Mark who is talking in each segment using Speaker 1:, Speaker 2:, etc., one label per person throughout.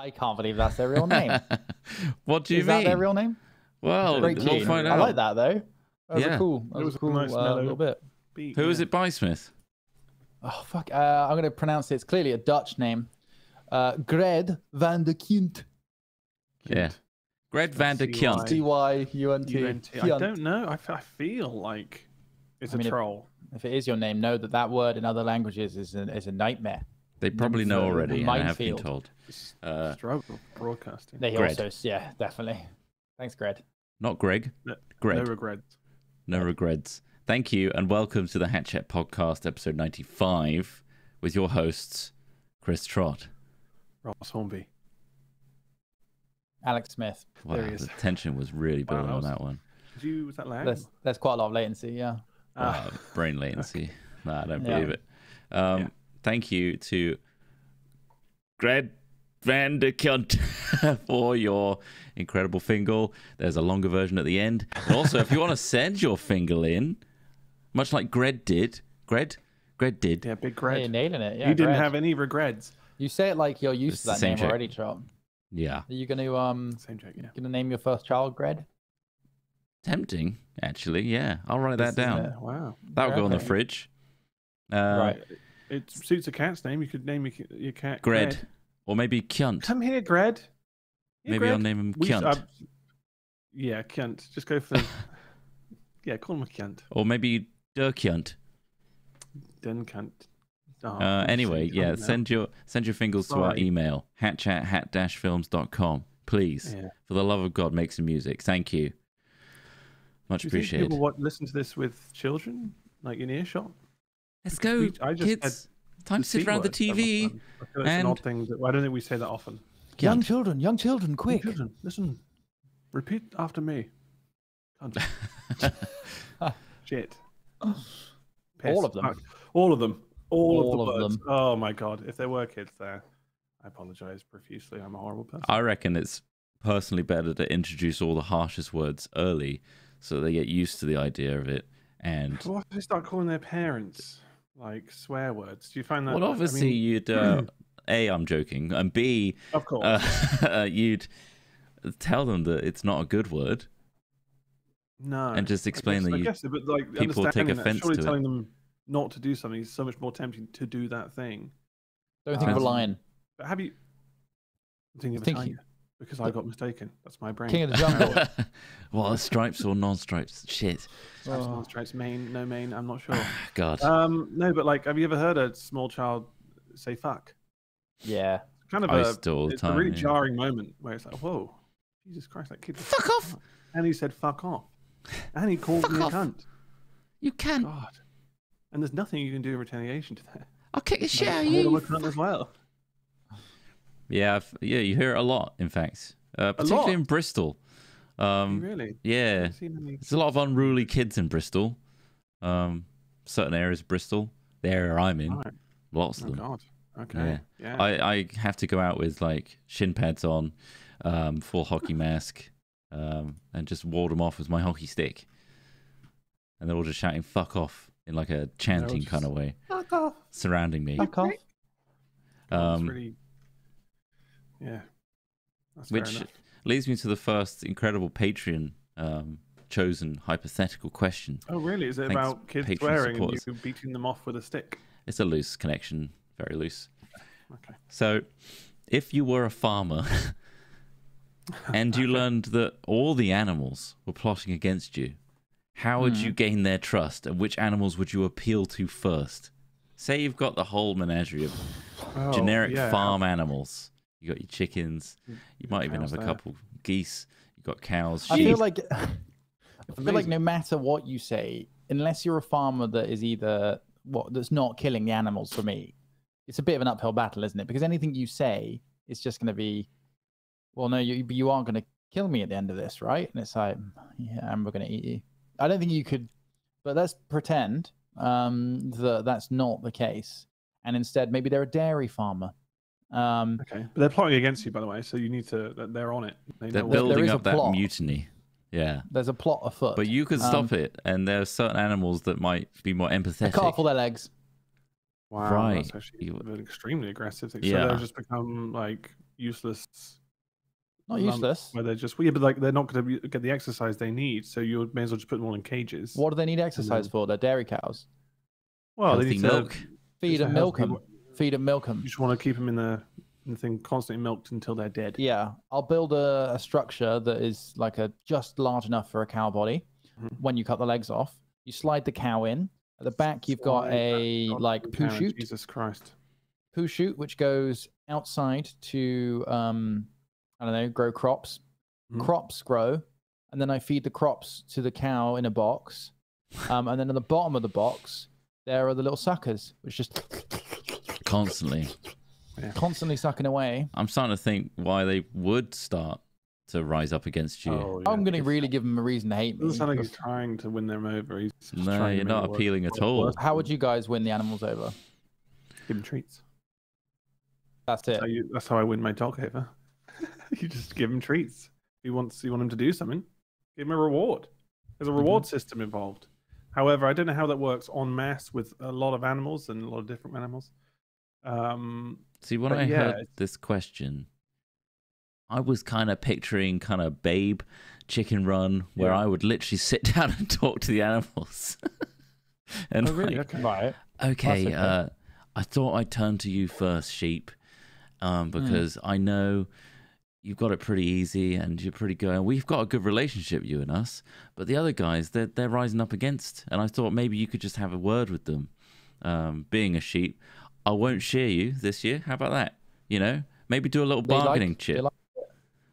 Speaker 1: I can't believe that's their real name.
Speaker 2: What do you
Speaker 1: Is
Speaker 2: mean?
Speaker 1: that their real name?
Speaker 2: Well,
Speaker 1: Very
Speaker 2: we'll
Speaker 1: keen.
Speaker 2: find
Speaker 1: I
Speaker 2: out.
Speaker 1: like that though. That was
Speaker 2: Yeah.
Speaker 1: a cool. That was a cool
Speaker 3: nice mellow
Speaker 1: little bit.
Speaker 3: beat,
Speaker 2: Who is it by, Smith?
Speaker 1: Oh fuck! I'm going to pronounce it. It's clearly a Dutch name. Gred van de Kunt.
Speaker 2: Yeah. Gred van der Kunt.
Speaker 1: T-Y-U-N-T.
Speaker 3: I don't know. I feel like it's a troll.
Speaker 1: If it is your name, know that word in other languages is a nightmare.
Speaker 2: They probably know already, and I have been
Speaker 1: minefield.
Speaker 2: told.
Speaker 3: Struggle broadcasting.
Speaker 1: They
Speaker 2: Gred.
Speaker 1: also, yeah, definitely. Thanks, Gred.
Speaker 2: Not Greg.
Speaker 3: No,
Speaker 2: Gred.
Speaker 3: no regrets.
Speaker 2: No regrets. Thank you, and welcome to the Hat Chat Podcast, episode 95, with your hosts, Chris Trott.
Speaker 3: Ross Hornby.
Speaker 1: Alex Smith.
Speaker 2: Wow,
Speaker 3: There he is.
Speaker 2: the tension was really building
Speaker 3: Wow,
Speaker 2: on that one.
Speaker 3: Was that loud?
Speaker 1: There's quite a lot of latency, yeah.
Speaker 2: Brain latency. Nah, I don't
Speaker 1: Yeah.
Speaker 2: believe it. Thank you to Gred van der Kunt for your incredible fingal. There's a longer version at the end. And also, if you want to send your fingal in, much like Gred did. Gred did.
Speaker 3: Yeah, big
Speaker 1: Yeah,
Speaker 3: Gred.
Speaker 1: you're nailing it. Yeah,
Speaker 3: You didn't
Speaker 1: Gred.
Speaker 3: have any regrets.
Speaker 1: You say it like you're used
Speaker 2: It's
Speaker 1: to
Speaker 2: the
Speaker 1: that
Speaker 2: same
Speaker 1: name
Speaker 2: joke.
Speaker 1: already, Trot.
Speaker 2: Yeah.
Speaker 1: Are you gonna
Speaker 3: Same joke, yeah.
Speaker 1: gonna name your first child Gred?
Speaker 2: Tempting, actually. Yeah. I'll write that down.
Speaker 3: Yeah, wow.
Speaker 2: That'll go on the
Speaker 1: Okay.
Speaker 2: fridge.
Speaker 1: Right.
Speaker 3: It suits a cat's name. You could name your cat
Speaker 2: Gred. Or maybe Kunt.
Speaker 3: Come here, Gred. Yeah,
Speaker 2: Maybe I'll name him Kunt.
Speaker 3: Yeah, Kunt. Just go for... yeah, call him a Kunt.
Speaker 2: Or maybe Der Kunt.
Speaker 3: Den Kunt. Oh,
Speaker 2: Anyway,
Speaker 3: shit,
Speaker 2: yeah,
Speaker 3: now.
Speaker 2: send your fingers to our
Speaker 3: Sorry.
Speaker 2: email, hatchat@hat-films.com. Please,
Speaker 3: Yeah.
Speaker 2: for the love of God, make some music. Thank you. Much
Speaker 3: Do you think
Speaker 2: appreciated.
Speaker 3: people listen to this with children, like in earshot?
Speaker 2: Let's go,
Speaker 3: I just
Speaker 2: kids.
Speaker 3: said
Speaker 2: Time to sit around the
Speaker 3: C word
Speaker 2: TV.
Speaker 3: several times. I feel it's an odd thing. I don't think we say that often.
Speaker 1: Young
Speaker 2: Kunt.
Speaker 1: children, quick.
Speaker 3: Children, listen. Repeat after me. Cunt. Shit. Piss.
Speaker 1: All of them.
Speaker 3: Fuck. All of them. All of the
Speaker 1: All of
Speaker 3: words.
Speaker 1: them.
Speaker 3: Oh my god. If there were kids there, I apologize profusely. I'm a horrible person.
Speaker 2: I reckon it's personally better to introduce all the harshest words early so they get used to the idea of it. And,
Speaker 3: What if they start calling their parents like swear words? Do you find that?
Speaker 2: well, obviously, you'd, A, I'm joking, and B,
Speaker 3: of course.
Speaker 2: you'd tell them that it's not a good word.
Speaker 3: No.
Speaker 2: and just explain that
Speaker 3: I
Speaker 2: you-
Speaker 3: guess, but like
Speaker 2: people take
Speaker 3: understanding that,
Speaker 2: offense
Speaker 3: surely
Speaker 2: to it.
Speaker 3: telling them not to do something is so much more tempting to do that thing.
Speaker 1: Don't think of a
Speaker 3: Um,
Speaker 1: lion.
Speaker 3: But have you? I'm thinking of a
Speaker 1: Think
Speaker 3: tiger because I got mistaken. That's my brain.
Speaker 1: King of the jungle.
Speaker 2: Well, stripes or non-stripes? Shit.
Speaker 3: Stripes,
Speaker 1: Oh.
Speaker 3: not stripes, main, no main. I'm not sure.
Speaker 2: God.
Speaker 3: No, but like, have you ever heard a small child say "fuck"?
Speaker 1: Yeah.
Speaker 3: It's kind of
Speaker 2: I used to all the
Speaker 3: it's
Speaker 2: time,
Speaker 3: a really
Speaker 2: yeah.
Speaker 3: jarring moment where it's like, whoa, Jesus Christ, that kid.
Speaker 2: Fuck off!
Speaker 3: And he said "fuck off," and he called
Speaker 2: Fuck
Speaker 3: me a
Speaker 2: off.
Speaker 3: cunt.
Speaker 2: You can.
Speaker 3: God. And there's nothing you can do in retaliation to that.
Speaker 2: I'll kick the shit out of
Speaker 3: Call him
Speaker 2: you.
Speaker 3: a cunt as well.
Speaker 2: Yeah, yeah, you hear it a lot, in fact. Particularly
Speaker 3: lot?
Speaker 2: in Bristol.
Speaker 3: Really?
Speaker 2: Yeah.
Speaker 3: Haven't seen any-
Speaker 2: There's a lot of unruly kids in Bristol. Certain areas of Bristol. The area I'm in.
Speaker 3: Right.
Speaker 2: Lots of
Speaker 3: Oh
Speaker 2: them.
Speaker 3: God. Okay.
Speaker 2: Yeah.
Speaker 3: Yeah.
Speaker 2: I have to go out with like shin pads on, full hockey mask, and just ward them off with my hockey stick. And they're all just shouting "fuck off" in like a chanting
Speaker 3: just-
Speaker 2: kind of way,
Speaker 3: Fuck off.
Speaker 2: surrounding me.
Speaker 1: Fuck off.
Speaker 3: That's
Speaker 2: Um,
Speaker 3: really. Yeah. That's fair
Speaker 2: which
Speaker 3: enough.
Speaker 2: leads me to the first incredible Patreon chosen hypothetical question.
Speaker 3: Oh really? Is it
Speaker 2: Thanks,
Speaker 3: about kids
Speaker 2: Patreon
Speaker 3: swearing
Speaker 2: supporters.
Speaker 3: and you beating them off with a stick?
Speaker 2: It's a loose connection, very loose.
Speaker 3: Okay.
Speaker 2: So, if you were a farmer and you learned that all the animals were plotting against you, how would you gain their trust, and which animals would you appeal to first? Say you've got the whole menagerie of
Speaker 3: Oh,
Speaker 2: generic
Speaker 3: yeah.
Speaker 2: farm animals. You got your chickens. You might even
Speaker 3: cows
Speaker 2: have a
Speaker 3: there.
Speaker 2: couple geese. You got cows.
Speaker 1: I
Speaker 2: sheep.
Speaker 1: feel like
Speaker 3: Amazing.
Speaker 1: no matter what you say, unless you're a farmer that is either that's not killing the animals for me, it's a bit of an uphill battle, isn't it? Because anything you say is just going to be, well, no, you aren't going to kill me at the end of this, right? And it's like, yeah, and we're going to eat you. I don't think you could, but let's pretend that that's not the case, and instead maybe they're a dairy farmer.
Speaker 3: Okay, but they're plotting against you, by the way. So you need to. They're on it. They
Speaker 2: They're
Speaker 3: know
Speaker 1: there
Speaker 2: building
Speaker 1: is a
Speaker 2: up that
Speaker 1: plot.
Speaker 2: mutiny. Yeah.
Speaker 1: There's a plot afoot.
Speaker 2: But you could stop it, and there are certain animals that might be more
Speaker 1: They
Speaker 2: empathetic.
Speaker 1: cut off all their legs.
Speaker 3: Wow,
Speaker 2: Right.
Speaker 3: that's actually extremely aggressive. So
Speaker 2: Yeah.
Speaker 3: they'll just become like useless.
Speaker 1: Not
Speaker 3: lump
Speaker 1: useless.
Speaker 3: Where they're just, well, yeah, but like they're not going to get the exercise they need, so you may as well just put them all in cages.
Speaker 1: What do they need exercise
Speaker 3: then-
Speaker 1: for? They're dairy cows.
Speaker 3: Well, they
Speaker 2: Healthy
Speaker 3: need
Speaker 2: milk.
Speaker 3: to
Speaker 1: Feed
Speaker 3: it's a
Speaker 1: them, milk
Speaker 3: healthy-
Speaker 1: them. Feed them, milk them.
Speaker 3: You just want to keep them in the thing constantly milked until they're dead.
Speaker 1: Yeah, I'll build a structure that is like just large enough for a cow body.
Speaker 3: Mhm.
Speaker 1: When you cut the legs off, you slide the cow in. At the back, you've got
Speaker 3: Slide
Speaker 1: a
Speaker 3: that
Speaker 1: like
Speaker 3: goddamn
Speaker 1: poo
Speaker 3: cow,
Speaker 1: chute.
Speaker 3: Jesus Christ.
Speaker 1: Poo chute, which goes outside to I don't know, grow crops.
Speaker 3: Mhm.
Speaker 1: Crops grow, and then I feed the crops to the cow in a box. And then at the bottom of the box, there are the little suckers, which just
Speaker 2: Constantly.
Speaker 1: constantly sucking away.
Speaker 2: I'm starting to think why they would start to rise up against you.
Speaker 3: Oh,
Speaker 1: I'm going to
Speaker 3: it's-
Speaker 1: really give him a reason to hate
Speaker 3: It
Speaker 1: me.
Speaker 3: doesn't sound like he's trying to win them over. He's just
Speaker 2: No,
Speaker 3: trying to
Speaker 2: you're
Speaker 3: make
Speaker 2: not
Speaker 3: it work.
Speaker 2: appealing at
Speaker 3: Work
Speaker 2: all.
Speaker 3: worse.
Speaker 1: How would you guys win the animals over?
Speaker 3: Give him treats?
Speaker 1: That's it.
Speaker 3: That's how I win my dog over. You just give him treats. You want him to do something, give him a reward. There's a reward system involved. However, I don't know how that works en masse with a lot of animals and a lot of different animals.
Speaker 2: See, when
Speaker 3: but
Speaker 2: I
Speaker 3: yeah,
Speaker 2: heard
Speaker 3: it's-
Speaker 2: this question, I was kind of picturing kind of Babe Chicken Run, where
Speaker 3: Yeah.
Speaker 2: I would literally sit down and talk to the animals. And
Speaker 3: Oh, really?
Speaker 2: like,
Speaker 3: Okay.
Speaker 1: Right.
Speaker 2: okay,
Speaker 1: That's okay.
Speaker 2: I thought I'd turn to you first, sheep, because I know you've got it pretty easy and you're pretty good. And we've got a good relationship, you and us. But the other guys, they're rising up against. And I thought maybe you could just have a word with them. Being a sheep, I won't shear you this year. How about that? You know, maybe do a little
Speaker 1: They like-
Speaker 2: bargaining
Speaker 1: they
Speaker 2: chip.
Speaker 1: like-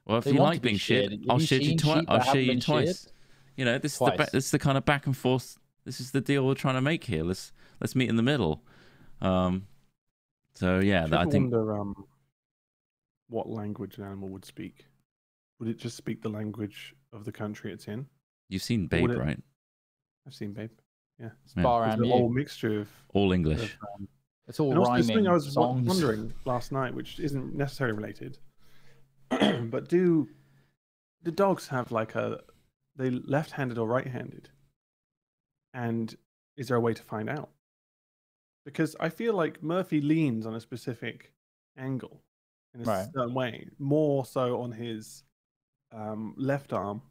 Speaker 2: Well, if
Speaker 1: they
Speaker 2: you
Speaker 1: want
Speaker 2: like
Speaker 1: to be
Speaker 2: being sheared,
Speaker 1: sheared.
Speaker 2: I'll
Speaker 1: Have you
Speaker 2: shear you
Speaker 1: seen
Speaker 2: twice.
Speaker 1: sheep that
Speaker 2: I'll
Speaker 1: haven't
Speaker 2: shear you
Speaker 1: been
Speaker 2: twice.
Speaker 1: sheared?
Speaker 2: You know, this
Speaker 1: Twice.
Speaker 2: is the kind of back and forth. This is the deal we're trying to make here. Let's meet in the middle. So yeah,
Speaker 3: Do you
Speaker 2: I
Speaker 3: ever
Speaker 2: think
Speaker 3: wonder what language an animal would speak. Would it just speak the language of the country it's in?
Speaker 2: you've seen Babe,
Speaker 3: would it-
Speaker 2: right?
Speaker 3: I've seen Babe.
Speaker 1: It's
Speaker 2: Yeah.
Speaker 1: bar
Speaker 3: It's
Speaker 1: around
Speaker 3: the whole
Speaker 1: you.
Speaker 3: mixture of.
Speaker 2: All English.
Speaker 3: of,
Speaker 1: It's all
Speaker 3: and also this
Speaker 1: rhyming
Speaker 3: thing I was
Speaker 1: songs.
Speaker 3: wondering last night, which isn't necessarily related, but do the dogs have like they left-handed or right-handed? And is there a way to find out? Because I feel like Murphy leans on a specific angle in a
Speaker 1: Right.
Speaker 3: certain way, more so on his left arm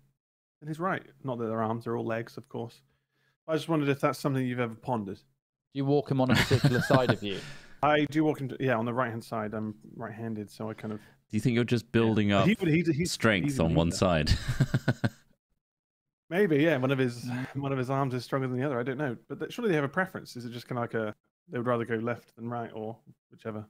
Speaker 3: than his right. Not that their arms are all legs, of course. I just wondered if that's something you've ever pondered.
Speaker 1: Do you walk him on a particular side of you?
Speaker 3: I do walk into on the right hand side. I'm right-handed, so I kind of
Speaker 2: Do you think you're just building up
Speaker 3: he's
Speaker 2: strength on one side?
Speaker 3: Maybe, yeah. One of his arms is stronger than the other. I don't know, but surely they have a preference. Is it just kind of like they would rather go left than right, or whichever?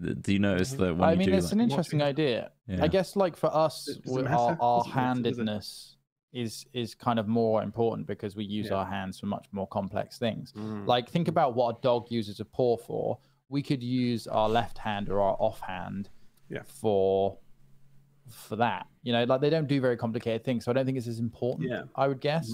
Speaker 2: Do you notice that when
Speaker 1: I
Speaker 2: you
Speaker 1: mean,
Speaker 2: do
Speaker 1: it's an interesting idea.
Speaker 2: Yeah.
Speaker 1: I guess, like for us,
Speaker 3: Does it
Speaker 1: our
Speaker 3: matter? Does it matter, does it?
Speaker 1: handedness is kind of more important because we use
Speaker 3: Yeah.
Speaker 1: our hands for much more complex things.
Speaker 3: Mm.
Speaker 1: Like, think about what a dog uses a paw for. We could use our left hand or our offhand
Speaker 3: Yeah.
Speaker 1: for that. You know, like they don't do very complicated things, so I don't think it's as important.
Speaker 3: Yeah.
Speaker 1: I would guess.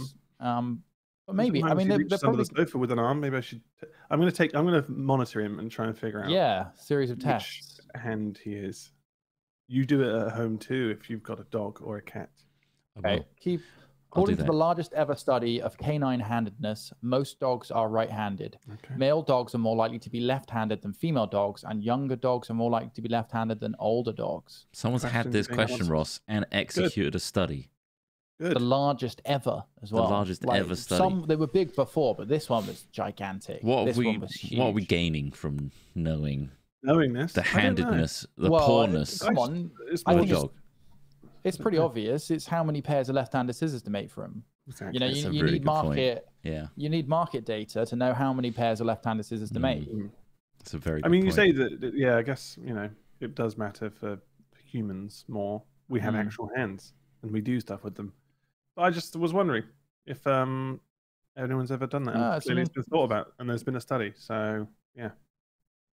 Speaker 1: But maybe. I
Speaker 3: Sometimes
Speaker 1: mean,
Speaker 3: he
Speaker 1: they're
Speaker 3: reaches under
Speaker 1: probably
Speaker 3: the sofa with an arm. Maybe I should. I'm going to monitor him and try and figure out.
Speaker 1: yeah, series of
Speaker 3: which
Speaker 1: tests.
Speaker 3: hand he is. You do it at home too if you've got a dog or a cat.
Speaker 1: Okay.
Speaker 2: Well,
Speaker 1: Keep.
Speaker 2: I'll do
Speaker 1: According to the
Speaker 2: that.
Speaker 1: largest ever study of canine handedness, most dogs are right-handed.
Speaker 3: Okay.
Speaker 1: Male dogs are more likely to be left-handed than female dogs, and younger dogs are more likely to be left-handed than older dogs.
Speaker 2: Someone's had
Speaker 3: Question
Speaker 2: this
Speaker 3: being
Speaker 2: question,
Speaker 3: answered.
Speaker 2: Ross, and executed a study.
Speaker 3: Good.
Speaker 1: The largest ever as well.
Speaker 2: largest ever study.
Speaker 1: They were big before, but this one was gigantic.
Speaker 2: What
Speaker 1: this
Speaker 2: are we
Speaker 1: one was huge.
Speaker 2: what are we gaining from knowing
Speaker 3: Knowing this,
Speaker 2: the
Speaker 3: I don't know.
Speaker 2: handedness, the
Speaker 1: Well,
Speaker 2: poorness
Speaker 1: come on.
Speaker 3: It's
Speaker 1: I
Speaker 2: of
Speaker 3: more
Speaker 2: a
Speaker 1: think
Speaker 3: just-
Speaker 2: dog?
Speaker 1: It's pretty obvious. It's how many pairs of left-handed scissors to make for them.
Speaker 3: Exactly.
Speaker 1: You know,
Speaker 2: That's a
Speaker 1: you
Speaker 2: really
Speaker 1: need
Speaker 2: good point.
Speaker 1: market.
Speaker 2: Yeah,
Speaker 1: You need market data to know how many pairs of left-handed scissors to make.
Speaker 2: it's a very.
Speaker 3: I
Speaker 2: Good
Speaker 3: mean, you
Speaker 2: point.
Speaker 3: say that. Yeah, I guess it does matter for humans more. We have
Speaker 1: Mm.
Speaker 3: actual hands and we do stuff with them. But I just was wondering if anyone's ever done that. And
Speaker 1: Ah, it's
Speaker 3: clearly,
Speaker 1: an-
Speaker 3: it's been thought about, and there's been a study. So yeah,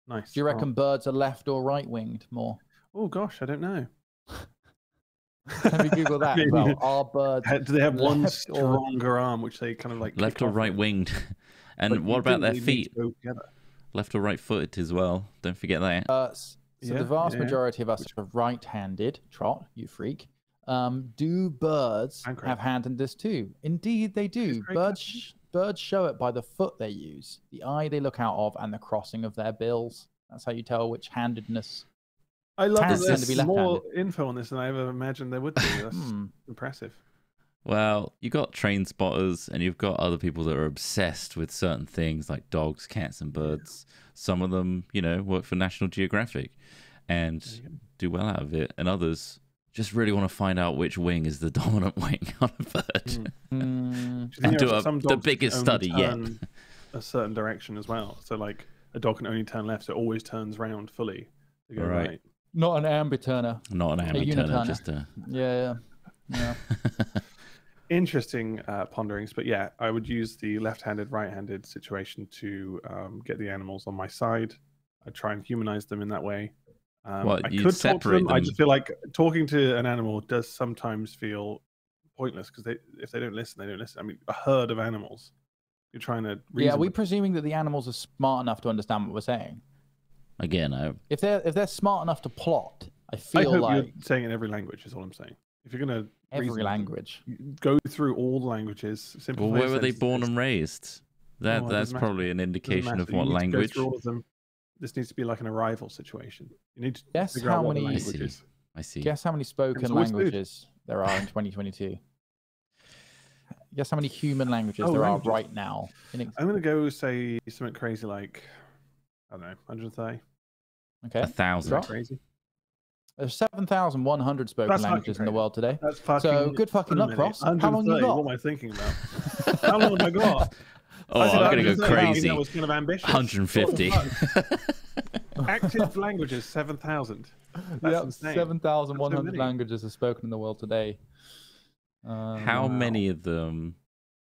Speaker 3: nice.
Speaker 1: Do you reckon birds are left or right-winged more?
Speaker 3: Oh gosh, I don't know.
Speaker 1: Let me Google that as well. Are birds
Speaker 3: Do they have one
Speaker 1: left or-
Speaker 3: stronger arm, which they kind of like
Speaker 2: left
Speaker 3: kick
Speaker 2: or
Speaker 3: off
Speaker 2: right
Speaker 3: with?
Speaker 2: winged, and
Speaker 3: But
Speaker 2: what
Speaker 3: you'd
Speaker 2: about
Speaker 3: think
Speaker 2: their
Speaker 3: they need
Speaker 2: feet?
Speaker 3: to go together.
Speaker 2: Left or right footed as well. Don't forget that.
Speaker 1: So
Speaker 3: Yeah,
Speaker 1: the vast
Speaker 3: yeah.
Speaker 1: majority of us are right-handed. Trot, you freak. Do birds
Speaker 3: And Craig.
Speaker 1: have handedness too? Indeed, they do.
Speaker 3: Craig
Speaker 1: Birds show it by the foot they use, the eye they look out of, and the crossing of their bills. That's how you tell which handedness
Speaker 3: I love that
Speaker 1: Tends to
Speaker 3: there's
Speaker 1: be
Speaker 3: more
Speaker 1: left-handed.
Speaker 3: info on this than I ever imagined there would be. That's impressive.
Speaker 2: Well, you got train spotters, and you've got other people that are obsessed with certain things like dogs, cats, and birds. Some of them, work for National Geographic and do well out of it, and others just really want to find out which wing is the dominant wing on a bird. And do the biggest study yet.
Speaker 3: A certain direction as well. So, like, a dog can only turn left, so it always turns round fully to go right.
Speaker 1: Not an ambi-turner.
Speaker 2: Not an ambi-turner, just a...
Speaker 1: Yeah.
Speaker 3: Interesting ponderings, but yeah, I would use the left-handed, right-handed situation to get the animals on my side. I'd try and humanize them in that way. I could talk to them. I just feel like talking to an animal does sometimes feel pointless because if they don't listen, they don't listen. I mean, a herd of animals, you're trying to reason
Speaker 1: are we presuming that the animals are smart enough to understand what we're saying?
Speaker 2: Again,
Speaker 1: if they're smart enough to plot, I
Speaker 3: hope
Speaker 1: like
Speaker 3: you're saying in every language is all I'm saying. If you're gonna
Speaker 1: every language,
Speaker 3: go through all the languages.
Speaker 2: Well, where were they born and raised? That's probably an indication of what language.
Speaker 3: Go through all of them. This needs to be like an arrival situation. You need to
Speaker 1: guess how many
Speaker 3: languages.
Speaker 2: I see.
Speaker 1: Guess how many spoken languages there are in 2022. Guess how many human languages there are right now.
Speaker 3: I'm gonna go say something crazy like, I don't know, 130.
Speaker 1: Okay.
Speaker 2: 1,000.
Speaker 3: Crazy.
Speaker 1: There's 7,100 spoken languages in the world today.
Speaker 3: That's fucking
Speaker 1: so good fucking luck, Ross. How long you got?
Speaker 3: What am I thinking about? How long have I got?
Speaker 2: Oh, I'm going to go crazy.
Speaker 3: That was kind of ambitious.
Speaker 2: 150.
Speaker 3: Active languages, 7,000. That's insane.
Speaker 1: 7,100 languages are spoken in the world today.
Speaker 2: How many of them?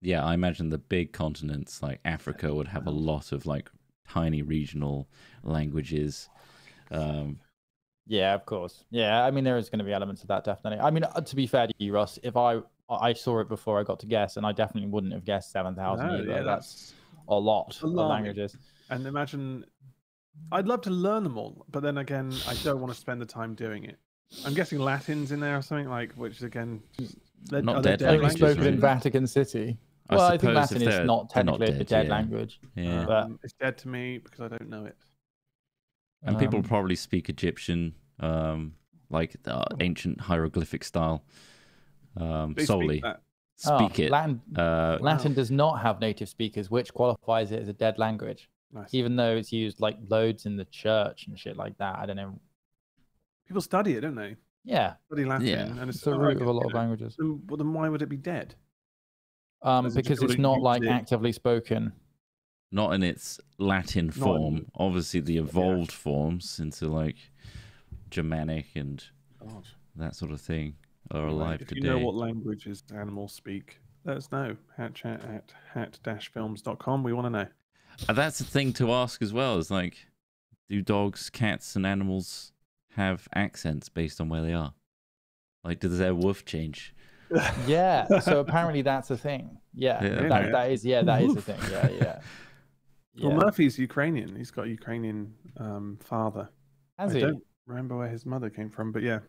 Speaker 2: Yeah, I imagine the big continents like Africa would have a lot of like tiny regional languages.
Speaker 1: Yeah, of course. Yeah, I mean, there is going to be elements of that, definitely. I mean, to be fair to you, Ross, if I saw it before I got to guess, and I definitely wouldn't have guessed 7,000 either. Yeah, that's a lot of languages.
Speaker 3: And imagine, I'd love to learn them all, but then again, I don't want to spend the time doing it. I'm guessing Latin's in there or something, like, which again,
Speaker 2: not dead
Speaker 1: only spoken in Vatican City. Well, I think Latin is not technically a dead language.
Speaker 2: Yeah,
Speaker 3: but it's dead to me because I don't know it.
Speaker 2: And people probably speak Egyptian, like ancient hieroglyphic style, solely. Speak it.
Speaker 1: Latin does not have native speakers, which qualifies it as a dead language.
Speaker 3: Nice.
Speaker 1: Even though it's used like loads in the church and shit like that. I don't know.
Speaker 3: People study it, don't they?
Speaker 1: Yeah.
Speaker 3: Study Latin.
Speaker 2: Yeah.
Speaker 3: And it's
Speaker 1: the root of a lot of languages.
Speaker 3: Well, then why would it be dead?
Speaker 1: Because it's not like actively spoken.
Speaker 2: Not in its Latin form. Obviously, the evolved forms into like Germanic and that sort of thing are alive today.
Speaker 3: If you know what languages animals speak, let us know. hatchat@hat-films.com. We want to know.
Speaker 2: And that's the thing to ask as well. Is like, do dogs, cats, and animals have accents based on where they are? Like, does their woof change?
Speaker 1: Yeah. So apparently that's a thing. Yeah. That is a thing. Yeah.
Speaker 3: Well, Murphy's Ukrainian. He's got a Ukrainian father.
Speaker 1: Has
Speaker 3: I
Speaker 1: he?
Speaker 3: don't remember where his mother came from, but yeah.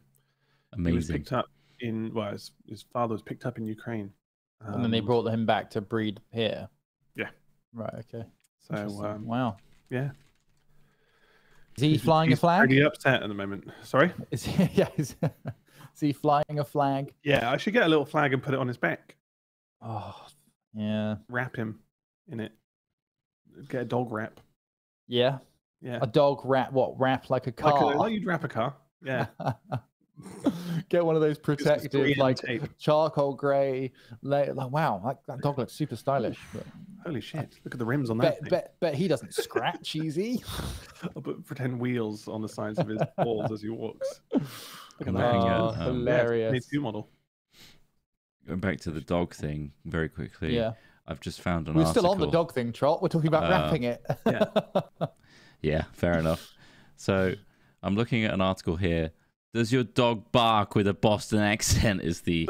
Speaker 2: Amazing.
Speaker 3: He was picked up his father was picked up in Ukraine.
Speaker 1: And then they brought him back to breed here.
Speaker 3: Yeah.
Speaker 1: Right, okay.
Speaker 3: So,
Speaker 1: wow.
Speaker 3: Yeah.
Speaker 1: Is he flying a flag?
Speaker 3: He's pretty upset at the moment. Sorry?
Speaker 1: Is he flying a flag?
Speaker 3: Yeah, I should get a little flag and put it on his back.
Speaker 1: Oh, yeah.
Speaker 3: Wrap him in it. Get a dog wrap.
Speaker 1: Yeah?
Speaker 3: Yeah.
Speaker 1: A dog wrap, what? Wrap like a car?
Speaker 3: Like you'd wrap a car. Yeah.
Speaker 1: Get one of those protective, like tape. Charcoal grey. Like, wow, that dog looks super stylish. But...
Speaker 3: Holy shit! Look at the rims on that.
Speaker 1: Bet he doesn't scratch easy.
Speaker 3: I'll put pretend wheels on the sides of his balls as he walks. Look at
Speaker 2: that.
Speaker 1: Hilarious.
Speaker 3: Yeah, model.
Speaker 2: Going back to the dog thing very quickly.
Speaker 1: Yeah.
Speaker 2: I've just found an article.
Speaker 1: We're still on the dog thing, Trott. We're talking about wrapping it.
Speaker 3: Yeah.
Speaker 2: Yeah, fair enough. So I'm looking at an article here. Does your dog bark with a Boston accent? Is the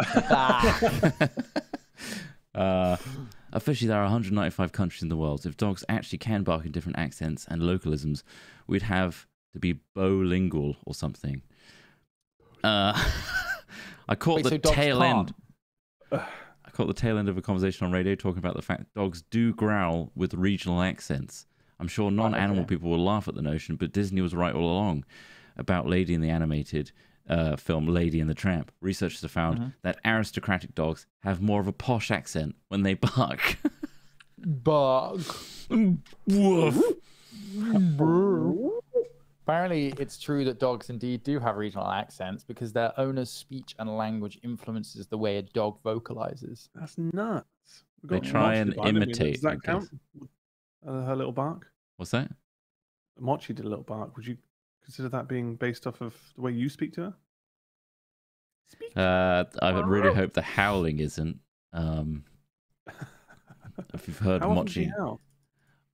Speaker 2: officially there are 195 countries in the world. If dogs actually can bark in different accents and localisms, we'd have to be bilingual or something. I caught the tail end. I caught the tail end of a conversation on radio talking about the fact dogs do growl with regional accents. I'm sure non-animal people will laugh at the notion, but Disney was right all along. about Lady in the animated film Lady and the Tramp. Researchers have found that aristocratic dogs have more of a posh accent when they bark.
Speaker 1: Bark.
Speaker 2: Woof.
Speaker 1: Apparently, it's true that dogs indeed do have regional accents because their owner's speech and language influences the way a dog vocalizes.
Speaker 3: That's nuts.
Speaker 2: They try and imitate.
Speaker 3: Does that count? Her little bark?
Speaker 2: What's that?
Speaker 3: Mochi did a little bark. Would you consider that being based off of the way you speak to her?
Speaker 2: I would really hope the howling isn't. If you've heard Mochi,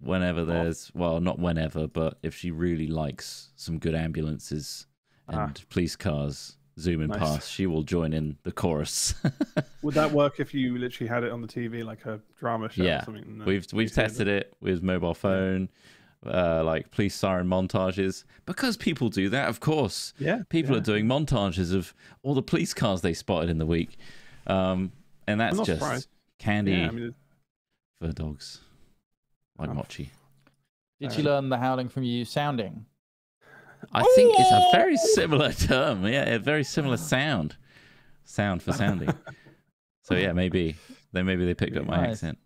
Speaker 2: whenever there's, well, not whenever, but if she really likes some good ambulances and police cars zooming past, she will join in the chorus.
Speaker 3: Would that work if you literally had it on the TV like a drama show or something?
Speaker 2: We've tested it with mobile phone, like police siren montages, because people do that, of course. People are doing montages of all the police cars they spotted in the week, and that's just surprised. Candy for dogs like Mochi.
Speaker 1: Did she learn the howling from you sounding?
Speaker 2: I think it's a very similar term. Yeah, a very similar sound for sounding. So yeah, maybe they picked up my accent.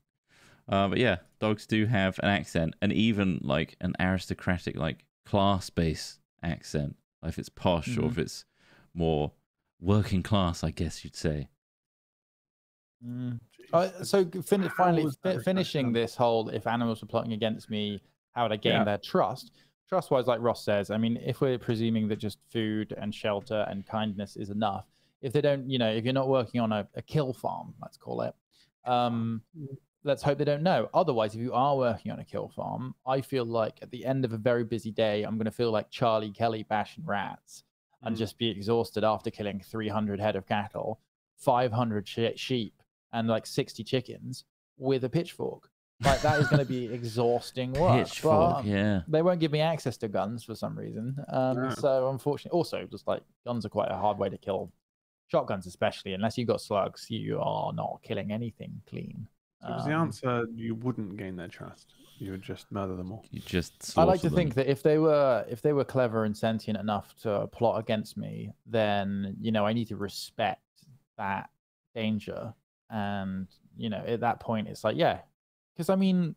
Speaker 2: But yeah, dogs do have an accent, and even like an aristocratic, like class-based accent. Like if it's posh or if it's more working class, I guess you'd say.
Speaker 1: So finally, finishing this whole, if animals were plotting against me, how would I gain their trust? Trust-wise, like Ross says, I mean, if we're presuming that just food and shelter and kindness is enough, if they don't, if you're not working on a kill farm, let's call it, let's hope they don't know. Otherwise, if you are working on a kill farm, I feel like at the end of a very busy day, I'm going to feel like Charlie Kelly bashing rats and just be exhausted after killing 300 head of cattle, 500 sheep, and like 60 chickens with a pitchfork. Like, that is going to be exhausting work.
Speaker 2: Pitchfork,
Speaker 1: they won't give me access to guns for some reason. So unfortunately, also just like guns are quite a hard way to kill. Shotguns especially, unless you've got slugs, you are not killing anything clean.
Speaker 3: So was the answer you wouldn't gain their trust? You would just murder them all.
Speaker 2: You just.
Speaker 1: I like to think that if they were clever and sentient enough to plot against me, then I need to respect that danger. And at that point, it's like, because I mean,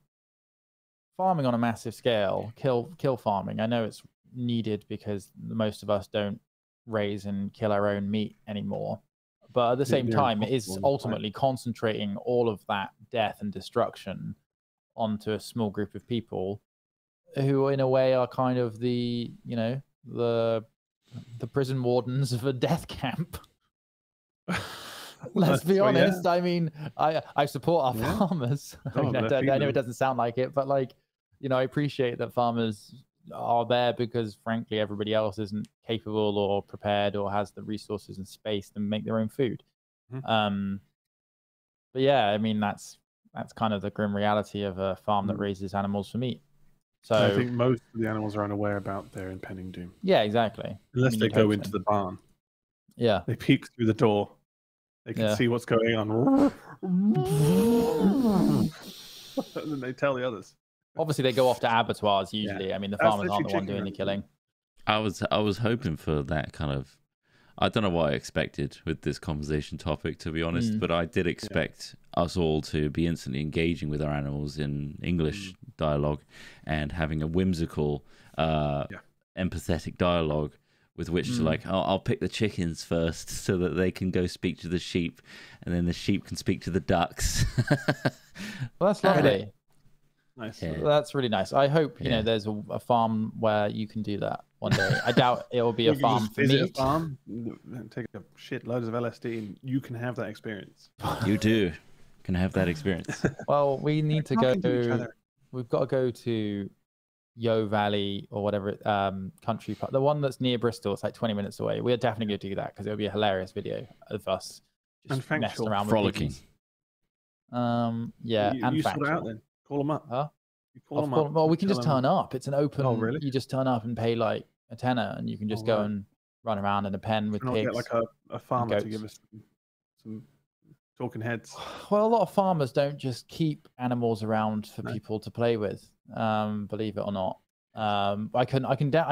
Speaker 1: farming on a massive scale, kill farming. I know it's needed because most of us don't raise and kill our own meat anymore. But at the same time, it is ultimately concentrating all of that death and destruction onto a small group of people who, in a way, are kind of the prison wardens of a death camp. Let's be honest. I mean, I support our farmers. I know it doesn't sound like it, but I appreciate that farmers are there because, frankly, everybody else isn't capable or prepared or has the resources and space to make their own food. But yeah, I mean, that's kind of the grim reality of a farm that raises animals for meat. So
Speaker 3: I think most of the animals are unaware about their impending doom.
Speaker 1: Yeah, exactly.
Speaker 3: Unless they go into the barn.
Speaker 1: Yeah.
Speaker 3: They peek through the door. They can see what's going on. And then they tell the others.
Speaker 1: Obviously, they go off to abattoirs usually. I mean, the farmers aren't the one doing the killing.
Speaker 2: I was hoping for that kind of. I don't know what I expected with this conversation topic, to be honest, but I did expect us all to be instantly engaging with our animals in English dialogue and having a whimsical, empathetic dialogue with which to I'll pick the chickens first so that they can go speak to the sheep, and then the sheep can speak to the ducks.
Speaker 1: Well, that's lovely.
Speaker 3: Nice.
Speaker 1: Yeah. That's really nice. I hope there's a farm where you can do that one day. I doubt it will be a farm for meat.
Speaker 3: A farm, take a shit loads of LSD, and you can have that experience.
Speaker 2: You do can have that experience.
Speaker 1: Well, we need to go. We've got to go to Yo Valley or whatever country park, the one that's near Bristol. It's like 20 minutes away. We're definitely going to do that because it'll be a hilarious video of us just messing around
Speaker 2: frolicking.
Speaker 1: You
Speaker 3: sort it out then. Call them up.
Speaker 1: Huh?
Speaker 3: You call them up.
Speaker 1: Well, we can just turn up. It's an open.
Speaker 3: Oh, really?
Speaker 1: You just turn up and pay like a tenner, and you can just go and run around in a pen with pigs.
Speaker 3: Get like a farmer to give us some talking heads.
Speaker 1: Well, a lot of farmers don't just keep animals around for people to play with. Believe it or not. I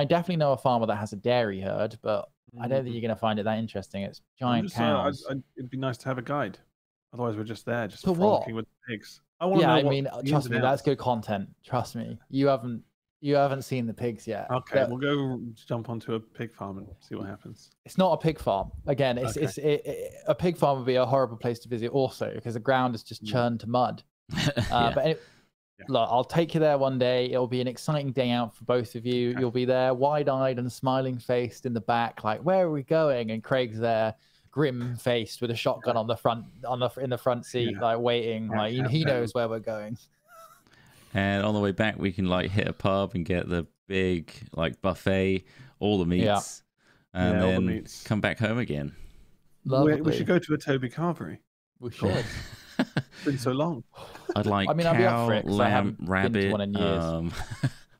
Speaker 1: definitely know a farmer that has a dairy herd, but I don't think you're going to find it that interesting. It's giant cows.
Speaker 3: It'd be nice to have a guide. Otherwise, we're just there, just
Speaker 1: For
Speaker 3: frolicking
Speaker 1: what?
Speaker 3: with the pigs. I want to know.
Speaker 1: I mean, trust me, that's good content. Trust me, you haven't seen the pigs yet.
Speaker 3: Okay, we'll go jump onto a pig farm and see what happens.
Speaker 1: It's not a pig farm. Again, a pig farm would be a horrible place to visit also because the ground is just churned to mud. But look, I'll take you there one day. It'll be an exciting day out for both of you. Okay. You'll be there wide-eyed and smiling-faced in the back, like, where are we going? And Craig's there, grim-faced with a shotgun in the front seat, like waiting. Like he knows where we're going.
Speaker 2: And on the way back, we can like hit a pub and get the big like buffet, all the meats, and then come back home again.
Speaker 3: We should go to a Toby Carvery.
Speaker 1: We should.
Speaker 3: It's been so long.
Speaker 2: I'd like
Speaker 1: I'll be up for it,
Speaker 2: lamb, rabbit.
Speaker 1: One in years.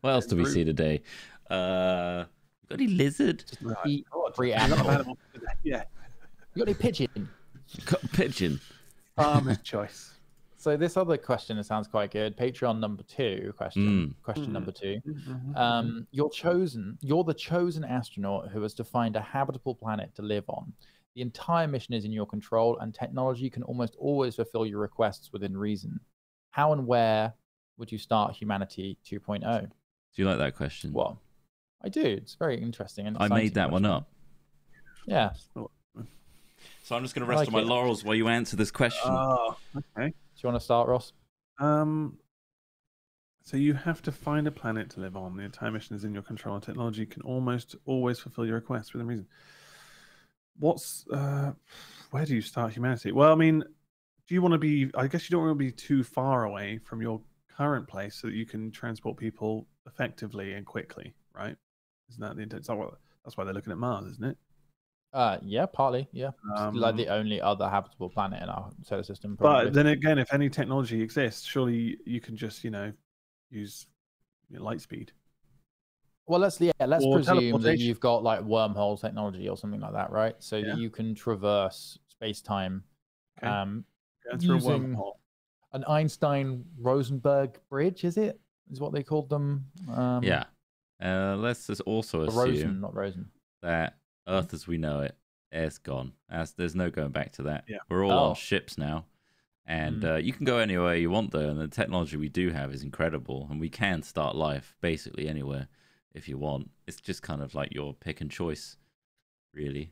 Speaker 2: What else do we see today? Got any lizard?
Speaker 1: Eat free animal.
Speaker 3: Yeah.
Speaker 1: You got any pigeon?
Speaker 2: Pigeon.
Speaker 3: Farmer's choice.
Speaker 1: So this other question sounds quite good. Patreon number 2 question. Question number 2. You're the chosen astronaut who has to find a habitable planet to live on. The entire mission is in your control, and technology can almost always fulfill your requests within reason. How and where would you start humanity 2.0?
Speaker 2: Do you like that question?
Speaker 1: Well, I do. It's very interesting. And
Speaker 2: I made that one up.
Speaker 1: Yeah.
Speaker 2: So I'm just going to rest on my laurels while you answer this question.
Speaker 3: Oh, okay.
Speaker 1: Do you want to start, Ross?
Speaker 3: So you have to find a planet to live on. The entire mission is in your control, and technology can almost always fulfill your requests within reason. Where do you start humanity? Well, I mean, do you want to be? I guess you don't want to be too far away from your current place so that you can transport people effectively and quickly, right? Isn't that the intent? That's why they're looking at Mars, isn't it?
Speaker 1: Yeah, partly, yeah. Like the only other habitable planet in our solar system. Probably.
Speaker 3: But then again, if any technology exists, surely you can just, use light speed.
Speaker 1: Well, let's presume that you've got like wormhole technology or something like that, right? So that you can traverse space-time using an Einstein-Rosenberg bridge, is what they called them?
Speaker 2: Yeah. Let's just also assume
Speaker 1: not Rosen.
Speaker 2: that Earth as we know it is gone. There's no going back to that.
Speaker 3: Yeah.
Speaker 2: We're all on ships now. And you can go anywhere you want, though. And the technology we do have is incredible. And we can start life basically anywhere if you want. It's just kind of like your pick and choice, really.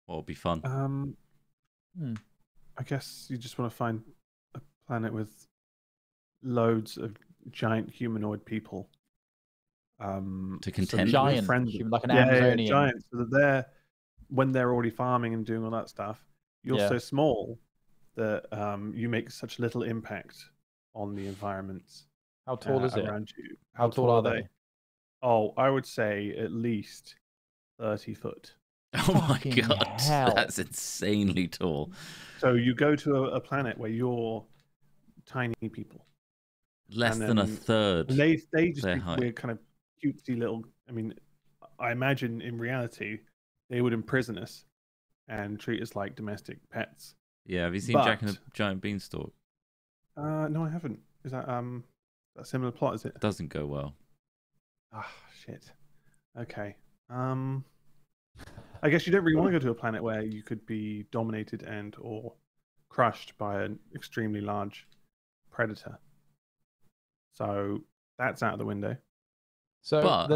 Speaker 2: What would be fun?
Speaker 3: I guess you just want to find a planet with loads of giant humanoid people.
Speaker 2: To contend
Speaker 1: giant,
Speaker 2: with?
Speaker 1: like an Amazonian.
Speaker 3: Giants, so that when they're already farming and doing all that stuff, you're so small that you make such little impact on the environment.
Speaker 1: How tall is it
Speaker 3: around you?
Speaker 1: How tall are they?
Speaker 3: Oh, I would say at least 30 foot.
Speaker 2: Oh my god,
Speaker 1: hell.
Speaker 2: That's insanely tall.
Speaker 3: So you go to a planet where you're tiny people.
Speaker 2: Less than a third.
Speaker 3: And they just we're kind of cutesy little. I mean, I imagine in reality they would imprison us and treat us like domestic pets.
Speaker 2: Yeah, have you seen Jack and the Giant Beanstalk?
Speaker 3: No, I haven't. Is that a similar plot? Is it?
Speaker 2: It doesn't go well.
Speaker 3: Ah, shit. Okay. I guess you don't really want to go to a planet where you could be dominated and or crushed by an extremely large predator. So that's out of the window.
Speaker 1: So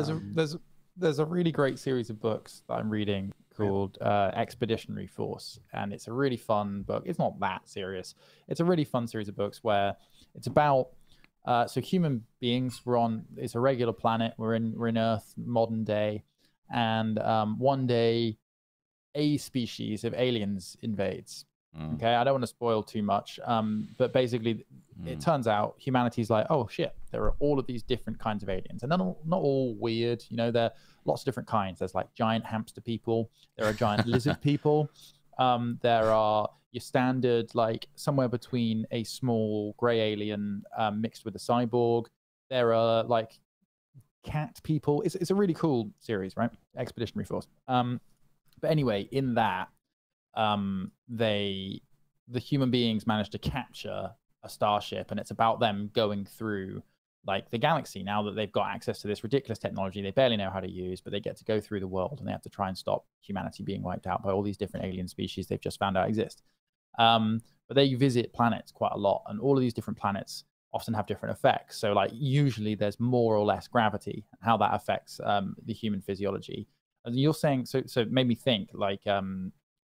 Speaker 1: there's a really great series of books that I'm reading called Expeditionary Force, and it's a really fun book. It's not that serious. It's a really fun series of books where it's about so human beings. It's a regular planet. We're in Earth, modern day, and one day a species of aliens invades. Okay, I don't want to spoil too much, but basically it turns out humanity's like, oh shit, there are all of these different kinds of aliens, and they're not all weird. There are lots of different kinds. There's like giant hamster people, there are giant lizard people, there are your standard, like somewhere between a small gray alien mixed with a cyborg. There are like cat people. It's a really cool series, right? Expeditionary Force. But anyway, in that the human beings managed to capture a starship, and it's about them going through like the galaxy, now that they've got access to this ridiculous technology they barely know how to use, but they get to go through the world and they have to try and stop humanity being wiped out by all these different alien species they've just found out exist. But they visit planets quite a lot, and all of these different planets often have different effects. So like usually there's more or less gravity, and how that affects the human physiology. And you're saying, so it made me think, like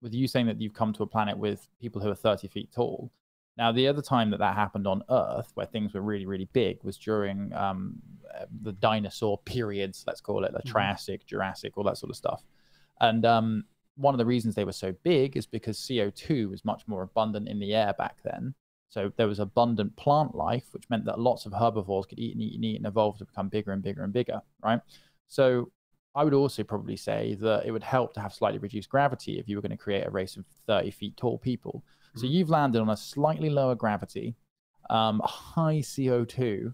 Speaker 1: with you saying that you've come to a planet with people who are 30 feet tall. Now, the other time that happened on Earth, where things were really, really big, was during the dinosaur periods, let's call it, the Triassic, Jurassic, all that sort of stuff. And one of the reasons they were so big is because CO2 was much more abundant in the air back then. So there was abundant plant life, which meant that lots of herbivores could eat and eat and eat and evolve to become bigger and bigger and bigger, right? So I would also probably say that it would help to have slightly reduced gravity if you were going to create a race of 30 feet tall people. So you've landed on a slightly lower gravity, high CO2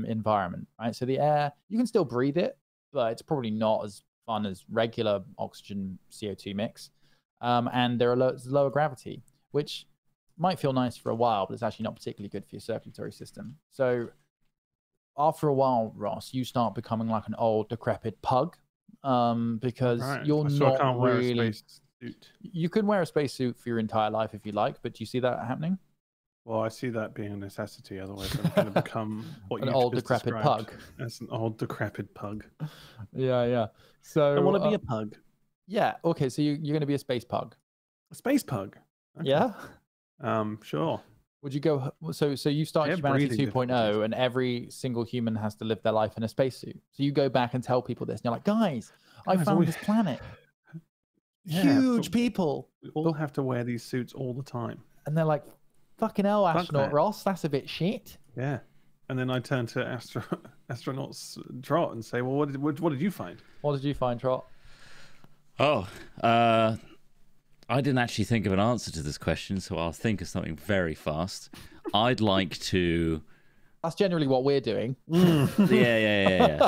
Speaker 1: environment, right? So the air, you can still breathe it, but it's probably not as fun as regular oxygen CO2 mix. And there are lower gravity, which might feel nice for a while, but it's actually not particularly good for your circulatory system. So after a while, Ross, you start becoming like an old, decrepit pug, because you're not
Speaker 3: can't
Speaker 1: really...
Speaker 3: wear a space suit.
Speaker 1: You can wear a spacesuit for your entire life if you like, but do you see that happening?
Speaker 3: Well, I see that being a necessity. Otherwise, I'm going to become what
Speaker 1: an
Speaker 3: you
Speaker 1: old
Speaker 3: just
Speaker 1: decrepit
Speaker 3: described
Speaker 1: pug.
Speaker 3: as an old decrepit pug.
Speaker 1: Yeah. So
Speaker 3: I want to be a pug.
Speaker 1: Yeah. Okay. So you're going to be a space pug.
Speaker 3: A space pug. Okay.
Speaker 1: Yeah.
Speaker 3: Sure.
Speaker 1: Would you go? So you start humanity
Speaker 3: breathing
Speaker 1: 2.0, and every single human has to live their life in a spacesuit. So you go back and tell people this, and you're like, guys, I found this planet. Huge people.
Speaker 3: We all have to wear these suits all the time.
Speaker 1: And they're like, fucking hell, astronaut
Speaker 3: that.
Speaker 1: Ross, that's a bit shit.
Speaker 3: Yeah. And then I turn to astronauts Trott and say, well, what did you find?
Speaker 1: What did you find, Trott?
Speaker 2: Oh, I didn't actually think of an answer to this question, so I'll think of something very fast. I'd like to...
Speaker 1: That's generally what we're doing.
Speaker 2: Yeah.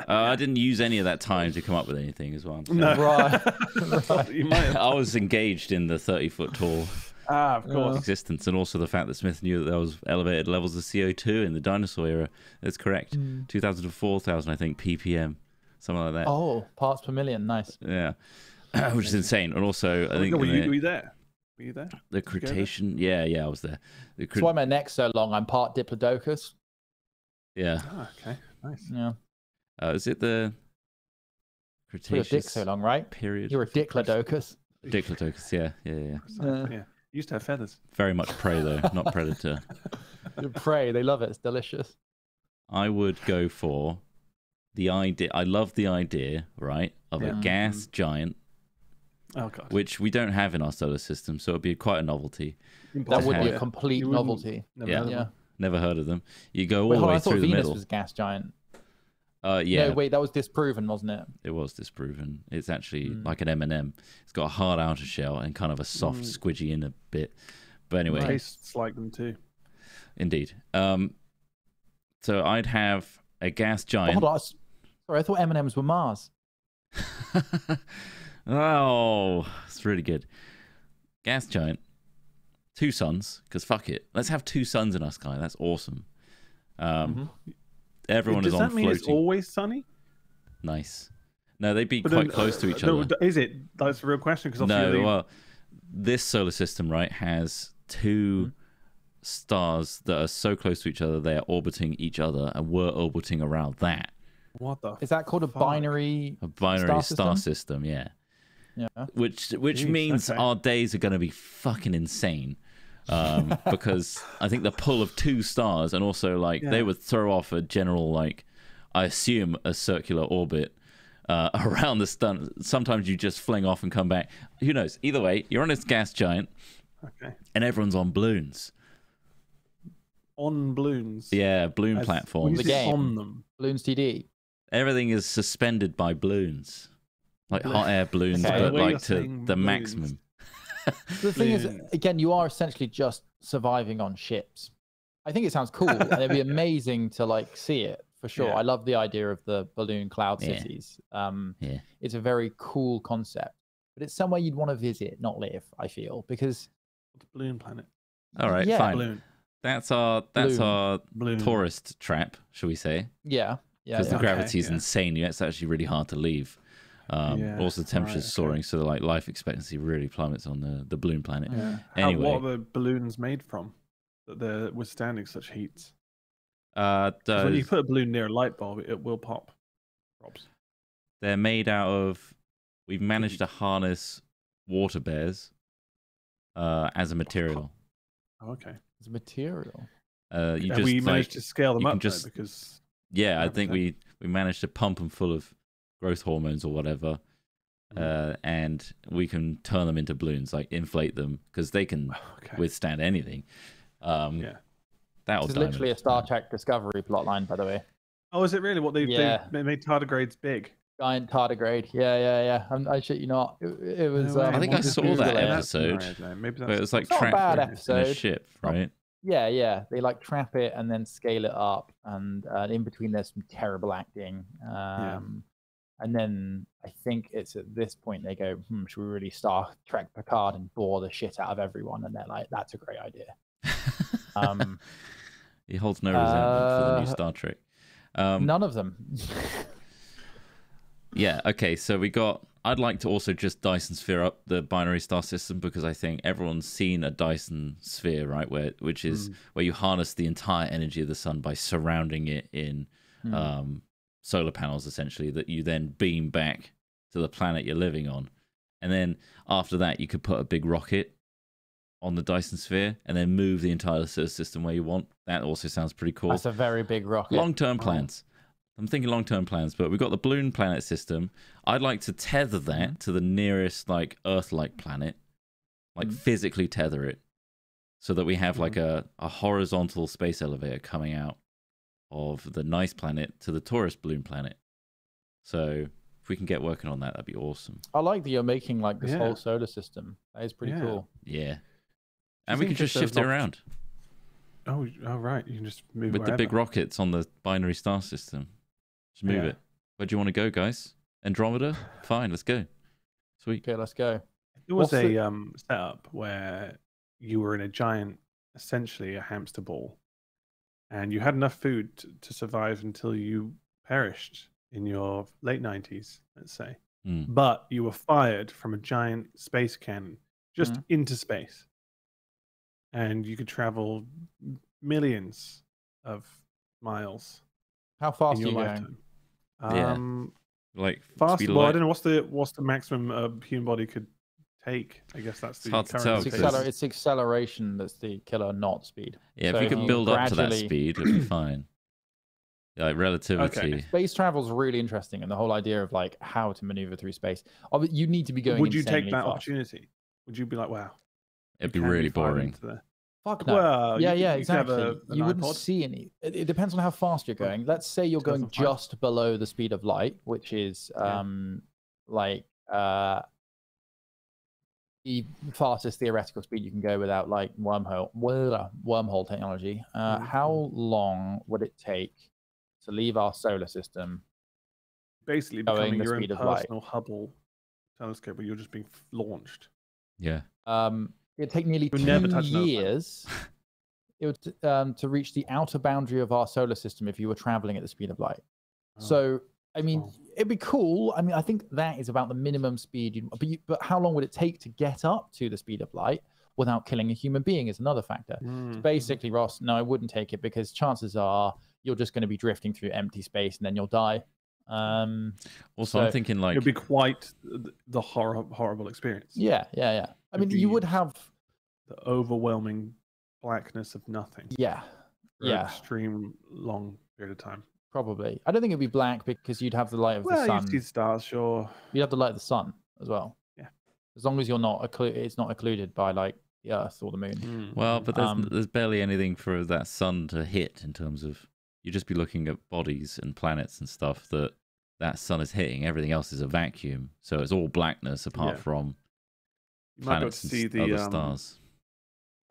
Speaker 2: I didn't use any of that time to come up with anything as well.
Speaker 3: No.
Speaker 1: Right.
Speaker 3: You might have.
Speaker 2: I was engaged in the 30-foot tall
Speaker 3: Of course.
Speaker 2: existence, and also the fact that Smith knew that there was elevated levels of CO2 in the dinosaur era. That's correct. 2,000 to 4,000, I think, ppm, something like that.
Speaker 1: Oh, parts per million. Nice.
Speaker 2: Yeah. Which is insane. And also, I think...
Speaker 3: Were you there? Were you there?
Speaker 2: The Cretaceous... Yeah, I was there.
Speaker 1: That's why my neck's so long. I'm part Diplodocus.
Speaker 2: Yeah.
Speaker 3: Oh, okay. Nice.
Speaker 1: Yeah.
Speaker 2: Is it the Cretaceous
Speaker 1: Your dick's so long, right?
Speaker 2: period?
Speaker 1: You're a Diplodocus.
Speaker 2: Diplodocus, yeah.
Speaker 3: Yeah. Used to have feathers.
Speaker 2: Very much prey, though, not predator.
Speaker 1: You're prey. They love it. It's delicious.
Speaker 2: I would go for the idea... I love the idea, right, of a gas giant.
Speaker 3: Oh, God.
Speaker 2: Which we don't have in our solar system, so it'd be quite a novelty.
Speaker 1: That would be a complete novelty.
Speaker 2: Never heard of them. You go all
Speaker 1: Wait,
Speaker 2: the way
Speaker 1: I thought
Speaker 2: through the
Speaker 1: Venus
Speaker 2: middle.
Speaker 1: was a gas giant.
Speaker 2: Yeah.
Speaker 1: No, wait, that was disproven, wasn't it?
Speaker 2: It was disproven. It's actually like an M&M. It's got a hard outer shell and kind of a soft, squidgy inner bit. But anyway.
Speaker 3: It tastes like them too.
Speaker 2: Indeed. So I'd have a gas giant.
Speaker 1: Oh, sorry, I thought M&Ms were Mars.
Speaker 2: Oh, it's really good. Gas giant. 2 suns, because fuck it. Let's have 2 suns in our sky. That's awesome. Everyone is on floating. Does that mean
Speaker 3: it's always sunny?
Speaker 2: Nice. No, they'd be quite close to each other.
Speaker 3: Is it? That's a real question.
Speaker 2: Well, this solar system, right, has 2 stars that are so close to each other they are orbiting each other, and we're orbiting around that.
Speaker 3: What the?
Speaker 1: Is that called a binary?
Speaker 2: A binary star system, yeah.
Speaker 1: Yeah.
Speaker 2: Which means our days are going to be fucking insane. Because I think the pull of 2 stars, and also they would throw off a general I assume a circular orbit around the sun. Sometimes you just fling off and come back. Who knows? Either way, you're on this gas giant, and everyone's on balloons.
Speaker 3: On balloons.
Speaker 2: Yeah, balloon platforms.
Speaker 1: The game.
Speaker 3: On them.
Speaker 1: Balloons TD.
Speaker 2: Everything is suspended by balloons, like hot air balloons, but to the maximum.
Speaker 1: The thing is, again, you are essentially just surviving on ships. I think it sounds cool. And it'd be amazing to see it for sure. I love the idea of the balloon cloud cities. It's a very cool concept, but it's somewhere you'd want to visit, not live. I feel because
Speaker 3: balloon planet.
Speaker 2: All right, fine. Balloon. That's our
Speaker 3: Balloon.
Speaker 2: tourist trap, shall we say?
Speaker 1: Yeah. Yeah.
Speaker 2: Because the
Speaker 1: Yeah.
Speaker 2: gravity is
Speaker 3: yeah.
Speaker 2: insane. It's actually really hard to leave. Also, the temperature's
Speaker 3: right,
Speaker 2: soaring, so like life expectancy really plummets on the balloon planet.
Speaker 3: Yeah.
Speaker 2: Anyway.
Speaker 3: What are the balloons made from that they're withstanding such heats?
Speaker 2: Uh,
Speaker 3: 'Cause when you
Speaker 2: those,
Speaker 3: put a balloon near a light bulb, it will pop. Probs.
Speaker 2: they're made out of. We've managed to harness water bears as a material.
Speaker 3: Oh, okay.
Speaker 1: It's material.
Speaker 2: You
Speaker 3: Have
Speaker 2: just
Speaker 3: we
Speaker 2: like,
Speaker 3: managed to scale them
Speaker 2: you
Speaker 3: up
Speaker 2: can
Speaker 3: though,
Speaker 2: just
Speaker 3: because
Speaker 2: yeah, I
Speaker 3: what
Speaker 2: think
Speaker 3: happens
Speaker 2: we managed to pump them full of growth hormones or whatever, and we can turn them into balloons, like inflate them because they can
Speaker 3: okay.
Speaker 2: withstand anything.
Speaker 3: Yeah.
Speaker 2: That'll
Speaker 1: This is literally a Star Trek Discovery plotline, by the way.
Speaker 3: Oh, is it really? What they made tardigrades big?
Speaker 1: Giant tardigrade. Yeah. I shit you not. It was.
Speaker 3: No way.
Speaker 2: I think I
Speaker 1: just
Speaker 2: saw
Speaker 1: Google
Speaker 2: that
Speaker 1: it.
Speaker 2: episode.
Speaker 3: Maybe
Speaker 2: But it was like
Speaker 1: It's not a
Speaker 2: trapped
Speaker 1: bad
Speaker 2: in a
Speaker 1: episode.
Speaker 2: ship, right?
Speaker 1: Yeah. They like trap it and then scale it up, and in between there's some terrible acting. And then I think it's at this point they go, should we really Star Trek Picard and bore the shit out of everyone? And they're like, that's a great idea.
Speaker 2: He holds no resentment for the new Star Trek.
Speaker 1: None of them.
Speaker 2: Yeah, okay, so I'd like to also just Dyson sphere up the binary star system because I think everyone's seen a Dyson sphere, right? Which is where you harness the entire energy of the sun by surrounding it in solar panels, essentially, that you then beam back to the planet you're living on. And then after that, you could put a big rocket on the Dyson sphere and then move the entire solar system where you want. That also sounds pretty cool.
Speaker 1: That's a very big rocket.
Speaker 2: Long-term plans. I'm thinking long-term plans, but we've got the balloon planet system. I'd like to tether that to the nearest like Earth-like planet, like physically tether it, so that we have like a horizontal space elevator coming out of the nice planet to the tourist balloon planet. So if we can get working on that, that'd be awesome.
Speaker 1: I like that you're making like this whole solar system. That is pretty cool.
Speaker 2: Yeah, and we can just shift it around.
Speaker 3: Oh, right. You can just move
Speaker 2: with
Speaker 3: wherever.
Speaker 2: the big rockets on the binary star system. Just move it. Where do you want to go, guys? Andromeda? Fine, let's go. Sweet.
Speaker 1: Okay, let's go.
Speaker 3: There was a setup where you were in a giant, essentially a hamster ball, and you had enough food to survive until you perished in your late 90s, let's say. But you were fired from a giant space cannon just into space. And you could travel millions of miles.
Speaker 1: How fast
Speaker 3: in
Speaker 1: are
Speaker 3: your
Speaker 1: you
Speaker 3: lifetime.
Speaker 1: going?
Speaker 2: Like
Speaker 3: fast.
Speaker 2: speed of
Speaker 3: Well, I
Speaker 2: light.
Speaker 3: don't know what's the maximum a human body could take. I guess that's the
Speaker 2: hard to
Speaker 3: current
Speaker 2: tell,
Speaker 3: limitation.
Speaker 1: It's acceleration that's the killer, not speed.
Speaker 2: Yeah,
Speaker 1: So
Speaker 2: if we
Speaker 1: if
Speaker 2: could
Speaker 1: you
Speaker 2: build up to that
Speaker 1: gradually-
Speaker 2: speed, it'd be fine. Like relativity.
Speaker 3: Okay.
Speaker 1: Space travel is really interesting, and the whole idea of like how to maneuver through space. You need to be going.
Speaker 3: Would you take
Speaker 1: insanely
Speaker 3: that
Speaker 1: fast.
Speaker 3: opportunity? Would you be like, wow?
Speaker 2: It'd be
Speaker 3: can
Speaker 2: really
Speaker 3: fired
Speaker 2: boring.
Speaker 3: into the-
Speaker 1: Fuck no.
Speaker 3: Well,
Speaker 1: yeah,
Speaker 3: you could have
Speaker 1: exactly.
Speaker 3: an
Speaker 1: You wouldn't
Speaker 3: iPod.
Speaker 1: see any. It depends on how fast you're going. Let's say you're going
Speaker 3: 2005.
Speaker 1: just below the speed of light, which is like the fastest theoretical speed you can go without like wormhole technology. How long would it take to leave our solar system?
Speaker 3: Basically
Speaker 1: going
Speaker 3: becoming
Speaker 1: the
Speaker 3: your own
Speaker 1: speed of light.
Speaker 3: personal Hubble telescope where you're just being launched.
Speaker 2: Yeah.
Speaker 1: It'd take nearly
Speaker 3: You'll never
Speaker 1: 2
Speaker 3: touch another planet.
Speaker 1: years. It would to reach the outer boundary of our solar system if you were traveling at the speed of light. So, I mean, it'd be cool. I mean, I think that is about the minimum speed. But how long would it take to get up to the speed of light without killing a human being is another factor. So basically, Ross, no, I wouldn't take it because chances are you're just going to be drifting through empty space and then you'll die.
Speaker 2: Also, I'm thinking like
Speaker 3: it'd be quite the horrible experience.
Speaker 1: Yeah. I mean, you would have
Speaker 3: the overwhelming blackness of nothing.
Speaker 1: Yeah.
Speaker 3: For an extreme long period of time.
Speaker 1: Probably. I don't think it'd be black because you'd have the light of the sun.
Speaker 3: Well, you see stars, sure.
Speaker 1: You'd have the light of the sun as well.
Speaker 3: Yeah.
Speaker 1: As long as you're not it's not occluded by like the Earth or the Moon.
Speaker 2: Well, but there's barely anything for that sun to hit in terms of you'd just be looking at bodies and planets and stuff that sun is hitting. Everything else is a vacuum, so it's all blackness apart from
Speaker 3: you might be able to
Speaker 2: planets
Speaker 3: see
Speaker 2: and
Speaker 3: the
Speaker 2: other stars.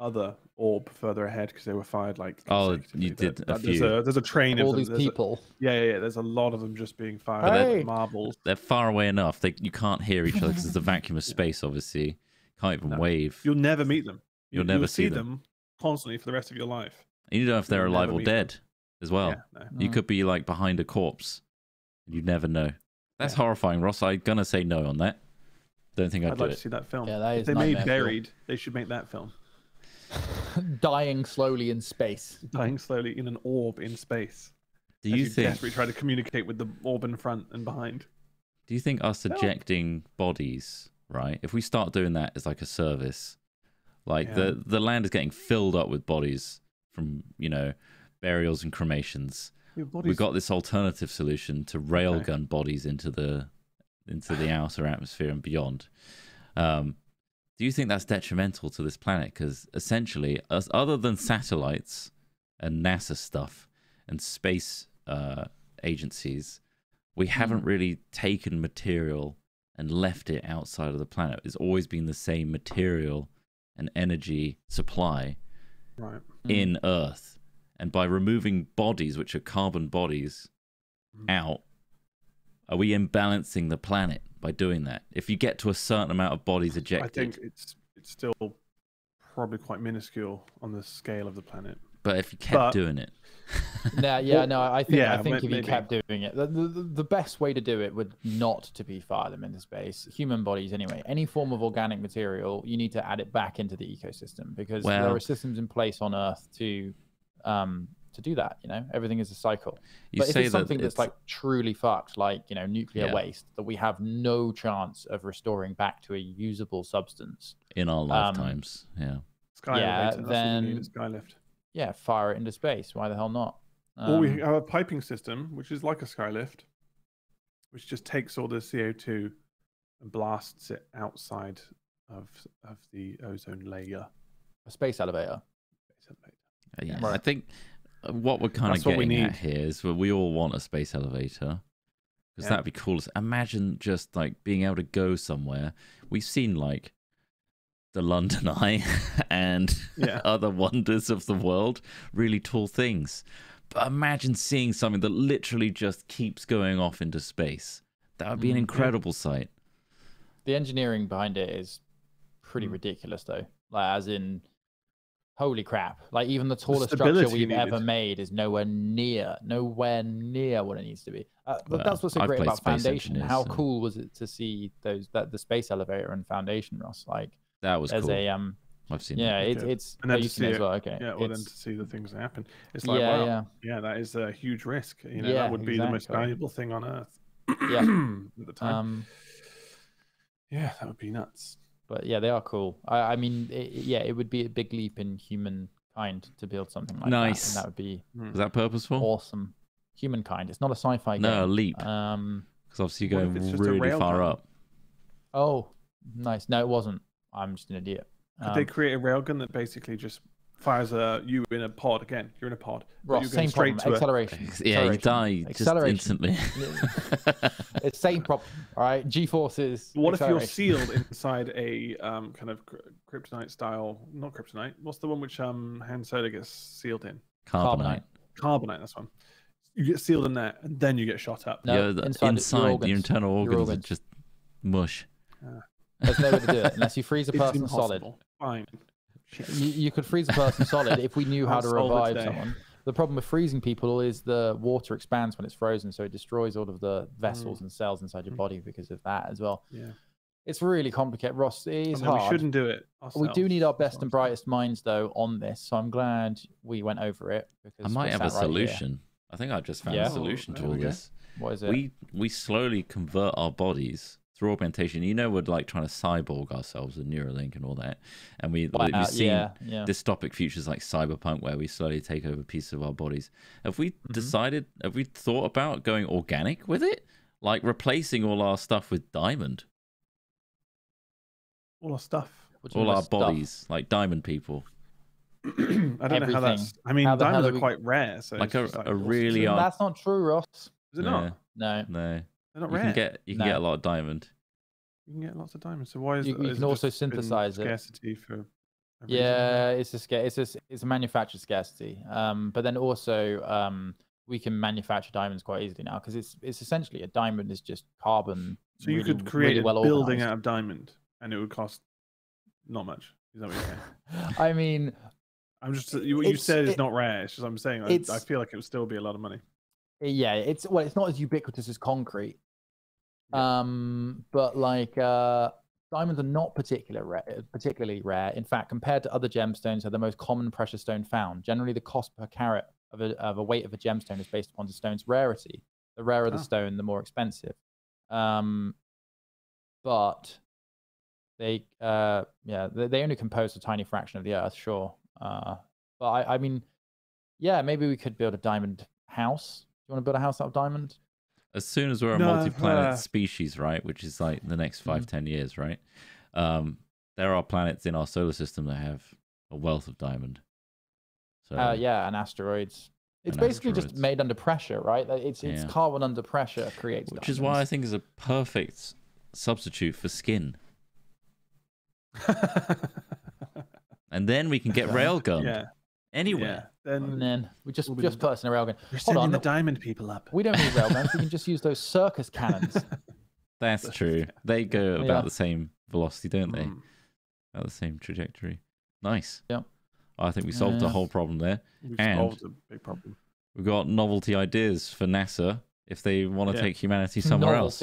Speaker 3: Other orb further ahead because they were fired like.
Speaker 2: Oh, you did a few.
Speaker 3: There's a train
Speaker 1: all
Speaker 3: of
Speaker 1: these people.
Speaker 3: Yeah. There's a lot of them just being fired.
Speaker 1: Hey!
Speaker 3: Like marbles.
Speaker 2: They're far away enough. You can't hear each other because there's a vacuum of space. Obviously, can't even wave.
Speaker 3: You'll never meet them.
Speaker 2: You'll never
Speaker 3: see
Speaker 2: them.
Speaker 3: constantly for the rest of your life.
Speaker 2: And you don't know if they're
Speaker 3: You'll
Speaker 2: alive
Speaker 3: never
Speaker 2: or
Speaker 3: meet
Speaker 2: dead as well.
Speaker 3: Yeah, no.
Speaker 2: You could be like behind a corpse. You never know. That's
Speaker 3: Yeah.
Speaker 2: horrifying, Ross. I'm gonna say no on that. Don't think I'd
Speaker 3: I'd
Speaker 2: do
Speaker 3: like
Speaker 2: it.
Speaker 3: to see that film.
Speaker 1: Yeah, that
Speaker 3: if
Speaker 1: is
Speaker 3: they made
Speaker 1: nightmare fuel.
Speaker 3: Buried, they should make that film.
Speaker 1: Dying slowly in space.
Speaker 3: Dying slowly in an orb in space.
Speaker 2: Do
Speaker 3: as
Speaker 2: you think?
Speaker 3: desperately try to communicate with the orb in front and behind?
Speaker 2: Do you think us ejecting bodies, right? If we start doing that as like a service, like
Speaker 3: Yeah.
Speaker 2: the land is getting filled up with bodies from burials and cremations.
Speaker 3: Your body's...
Speaker 2: We've got this alternative solution to railgun bodies into the outer atmosphere and beyond. Do you think that's detrimental to this planet? Because essentially, other than satellites and NASA stuff and space agencies, we haven't really taken material and left it outside of the planet. It's always been the same material and energy supply in Earth. And by removing bodies, which are carbon bodies, out, are we imbalancing the planet by doing that? If you get to a certain amount of bodies ejected,
Speaker 3: I think it's still probably quite minuscule on the scale of the planet.
Speaker 2: but if you kept doing it,
Speaker 1: I think if you
Speaker 3: maybe.
Speaker 1: kept doing it, the best way to do it would not to be fire them into space. Human bodies, anyway. Any form of organic material, you need to add it back into the ecosystem because there are systems in place on Earth to do that. Everything is a cycle. But if it's something that's like truly fucked, like nuclear waste, that we have no chance of restoring back to a usable substance
Speaker 2: in our lifetimes,
Speaker 3: Sky elevator, that's what you need, a skylift.
Speaker 1: fire it into space. Why the hell not?
Speaker 3: Or we have a piping system, which is like a skylift, which just takes all the CO2 and blasts it outside of the ozone layer.
Speaker 1: A space elevator.
Speaker 2: Yeah,
Speaker 1: Right.
Speaker 2: I think what we're kind of
Speaker 3: That's what we
Speaker 2: getting at
Speaker 3: need.
Speaker 2: here is we all want a space elevator because that'd be cool. Imagine just like being able to go somewhere. We've seen like the London Eye and other wonders of the world, really tall things. But imagine seeing something that literally just keeps going off into space. That would be an incredible sight.
Speaker 1: The engineering behind it is pretty ridiculous, though. Like, as in, holy crap! Like, even the tallest structure we've ever made is nowhere near what it needs to be. But that's what's so great about Foundation. How cool was it to see the space elevator and Foundation, Ross? Like,
Speaker 2: that was cool.
Speaker 1: I've
Speaker 2: seen.
Speaker 1: Yeah, it's
Speaker 3: and then
Speaker 1: to see it as well. Okay.
Speaker 3: Yeah, well, then to see the things that happen, it's like yeah, that is a huge risk. That would be the most valuable thing on Earth. At the time. Yeah, that would be nuts.
Speaker 1: But yeah, they are cool. I mean, it would be a big leap in humankind to build something like that. And that would be
Speaker 2: Was that purposeful?
Speaker 1: Awesome. Humankind. It's not a sci-fi game.
Speaker 2: No, a leap. Because obviously you're going really far up.
Speaker 1: Oh, nice. No, it wasn't. I'm just an idiot.
Speaker 3: Could they create a railgun that basically just fires you in a pod again? You're in a pod.
Speaker 1: Ross, same problem. Acceleration.
Speaker 2: Yeah, you die just instantly.
Speaker 1: It's same problem. All right, G-forces.
Speaker 3: What if you're sealed inside a kind of kryptonite style? Not kryptonite. What's the one which Han Solo gets sealed in?
Speaker 2: Carbonite.
Speaker 3: Carbonite. That's one. You get sealed in there, and then you get shot up.
Speaker 1: No,
Speaker 2: inside your internal organs are just mush.
Speaker 1: There's no way to do it unless you freeze a person solid.
Speaker 3: Fine.
Speaker 1: You could freeze a person solid if we knew how to revive someone. The problem with freezing people is the water expands when it's frozen, so it destroys all of the vessels and cells inside your body because of that as well.
Speaker 3: Yeah,
Speaker 1: it's really complicated, Ross. It is hard.
Speaker 3: We shouldn't do it ourselves.
Speaker 1: We do need our best and brightest minds, though, on this. So I'm glad we went over it. Because
Speaker 2: I might have a solution. I think I just found a solution to all this.
Speaker 1: What is it?
Speaker 2: We slowly convert our bodies through augmentation. We're like trying to cyborg ourselves with Neuralink and all that. And we've seen dystopic futures like Cyberpunk where we slowly take over pieces of our bodies. Have we decided, have we thought about going organic with it? Like replacing all our stuff with diamond?
Speaker 3: All our stuff?
Speaker 2: All our bodies, like diamond people.
Speaker 3: I don't know how that's... I mean, diamonds are quite rare. So
Speaker 2: like a really...
Speaker 1: That's not true, Ross.
Speaker 3: Is it not?
Speaker 1: No.
Speaker 3: They're not rare.
Speaker 2: You can get a lot of diamond.
Speaker 3: You can get lots of diamonds. So why is
Speaker 1: you can also synthesize it?
Speaker 3: Scarcity for
Speaker 1: it's a manufactured scarcity. But then also we can manufacture diamonds quite easily now because it's essentially a diamond is just carbon.
Speaker 3: So you could create a building out of diamond, and it would cost not much. Is that what you're saying?
Speaker 1: I mean,
Speaker 3: I'm just you said it's not rare. It's just I'm saying I feel like it would still be a lot of money.
Speaker 1: Yeah, it's not as ubiquitous as concrete.
Speaker 3: Yeah.
Speaker 1: But like diamonds are not particularly rare. In fact, compared to other gemstones, they're the most common precious stone found. Generally, the cost per carat of a weight of a gemstone is based upon the stone's rarity. The rarer the stone, the more expensive. But they only compose a tiny fraction of the Earth, sure. But I mean, yeah, maybe we could build a diamond house. Do you want to build a house out of diamond?
Speaker 2: As soon as we're a multi-planet species, right, which is like the next 5-10 years, right? There are planets in our solar system that have a wealth of diamond. So
Speaker 1: yeah, and asteroids. It's basically just made under pressure, right? It's carbon under pressure creates
Speaker 2: which is why I think is a perfect substitute for skin. And then we can get railgunned anywhere.
Speaker 3: Yeah.
Speaker 1: And then we just put us in a railgun.
Speaker 3: We're sending the diamond people up.
Speaker 1: We don't need railguns. We can just use those circus cannons.
Speaker 2: That's true. They go about the same velocity, don't they? About the same trajectory. Nice.
Speaker 1: Yeah.
Speaker 2: I think we solved the whole problem there.
Speaker 3: We've solved a big problem.
Speaker 2: We've got novelty ideas for NASA if they want to take humanity somewhere else.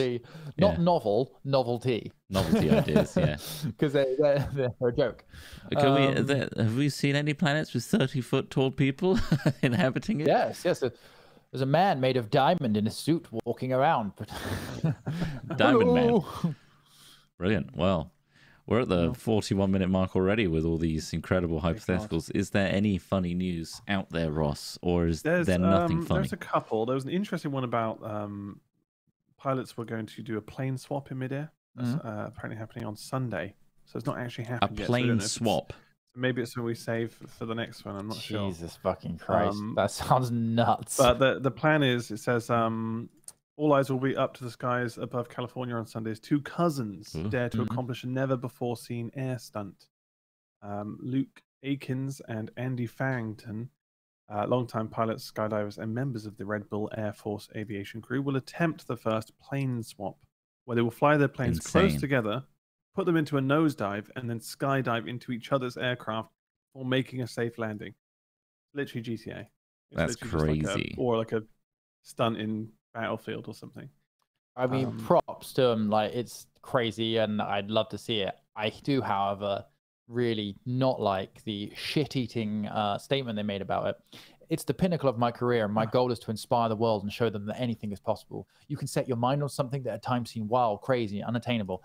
Speaker 1: Not novel, novelty.
Speaker 2: Novelty ideas, yeah.
Speaker 1: Because they're a joke.
Speaker 2: Have we seen any planets with 30-foot tall people inhabiting it?
Speaker 1: Yes. There's a man made of diamond in a suit walking around.
Speaker 2: Diamond Man. Brilliant. Well, we're at the 41-minute mark already with all these incredible hypotheticals. Is there any funny news out there, Ross, or is there nothing funny?
Speaker 3: There's a couple. There was an interesting one about pilots were going to do a plane swap in midair. That's apparently happening on Sunday. So it's not actually happened yet.
Speaker 2: A plane swap?
Speaker 3: Maybe it's something we save for the next one. I'm not sure.
Speaker 1: Jesus fucking Christ. That sounds nuts.
Speaker 3: But the plan is, it says, all eyes will be up to the skies above California on Sundays. Two cousins dare to accomplish a never-before-seen air stunt. Luke Akins and Andy Farrington, longtime pilots, skydivers, and members of the Red Bull Air Force aviation crew, will attempt the first plane swap, where they will fly their planes close together, put them into a nosedive, and then skydive into each other's aircraft for making a safe landing. Literally GTA.
Speaker 2: That's crazy.
Speaker 3: Like a stunt in Battlefield or something.
Speaker 1: I mean, props to them. Like, it's crazy, and I'd love to see it. I do, however, really not like the shit-eating statement they made about it. It's the pinnacle of my career, and my goal is to inspire the world and show them that anything is possible. You can set your mind on something that at times seemed wild, crazy, unattainable,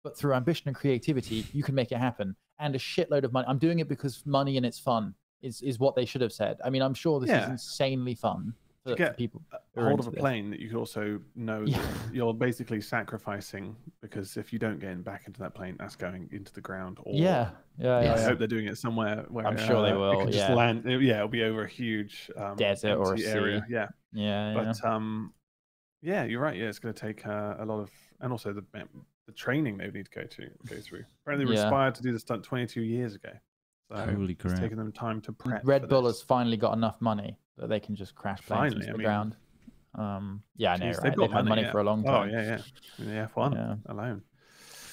Speaker 1: but through ambition and creativity, you can make it happen. And a shitload of money. I'm doing it because money and it's fun is what they should have said. I mean, I'm sure this is insanely fun. To get people
Speaker 3: a hold of a plane that you could also know that you're basically sacrificing, because if you don't get back into that plane, that's going into the ground. Or, I hope they're doing it somewhere where
Speaker 1: I'm sure they will.
Speaker 3: It can just land. Yeah, it'll be over a huge
Speaker 1: desert or a
Speaker 3: area.
Speaker 1: Sea.
Speaker 3: But you're right. Yeah, it's going to take a lot of, and also the training they need to go through. Apparently, they were inspired to do the stunt 22 years ago. So
Speaker 2: holy crap!
Speaker 3: It's taken them time to prep.
Speaker 1: Red Bull has finally got enough money that they can just crash planes into the ground. I know, right? They've had money for a long time.
Speaker 3: Oh yeah. In the F1 alone.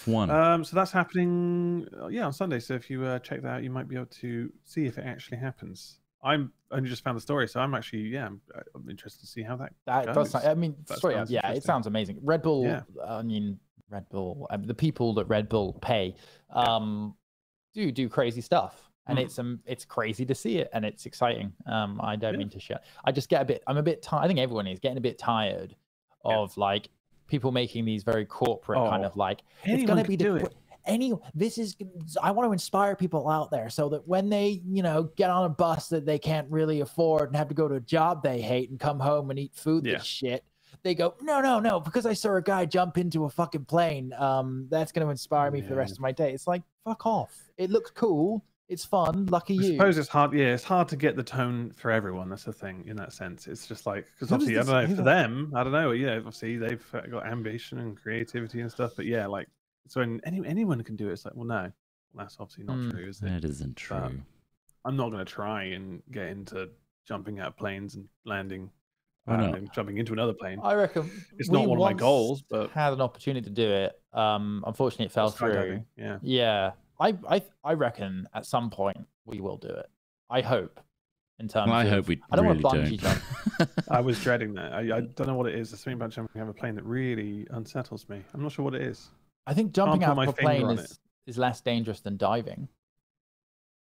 Speaker 2: F1.
Speaker 3: So that's happening. On Sunday. So if you check that out, you might be able to see if it actually happens. I'm only just found the story, so I'm actually I'm interested to see how that goes.
Speaker 1: Does. I mean, it sounds amazing. Red Bull. I mean, Red Bull. The people that Red Bull pay do crazy stuff. And it's crazy to see it, and it's exciting. I don't mean to share. I just I'm a bit tired. I think everyone is getting a bit tired of like people making these very corporate kind of like it's gonna be I want to inspire people out there so that when they get on a bus that they can't really afford and have to go to a job they hate and come home and eat food that's shit, they go no, because I saw a guy jump into a fucking plane. That's going to inspire me for the rest of my day. It's like, fuck off. It looks cool. It's fun. Lucky you.
Speaker 3: I suppose it's hard. Yeah, it's hard to get the tone for everyone. That's the thing in that sense. It's just like, because obviously, I don't know, for them, I don't know. Yeah, obviously they've got ambition and creativity and stuff. But yeah, like, so when anyone can do it, it's like, well, no, that's obviously not true, is it?
Speaker 2: That isn't true.
Speaker 3: I'm not going to try and get into jumping out of planes and landing.
Speaker 2: And
Speaker 3: jumping into another plane.
Speaker 1: I reckon
Speaker 3: it's not one of my goals, but
Speaker 1: had an opportunity to do it. Unfortunately, it fell through.
Speaker 3: Yeah.
Speaker 1: I reckon at some point we will do it. I hope. In terms
Speaker 2: Well, I
Speaker 1: of,
Speaker 2: hope we
Speaker 1: I don't
Speaker 2: really
Speaker 1: want to bungee
Speaker 2: don't.
Speaker 1: jump.
Speaker 3: I was dreading that. I don't know what it is. There's something about jumping out of a plane that really unsettles me. I'm not sure what it is.
Speaker 1: I think jumping
Speaker 3: put
Speaker 1: out
Speaker 3: my
Speaker 1: of a
Speaker 3: finger
Speaker 1: plane
Speaker 3: on
Speaker 1: is less dangerous than diving.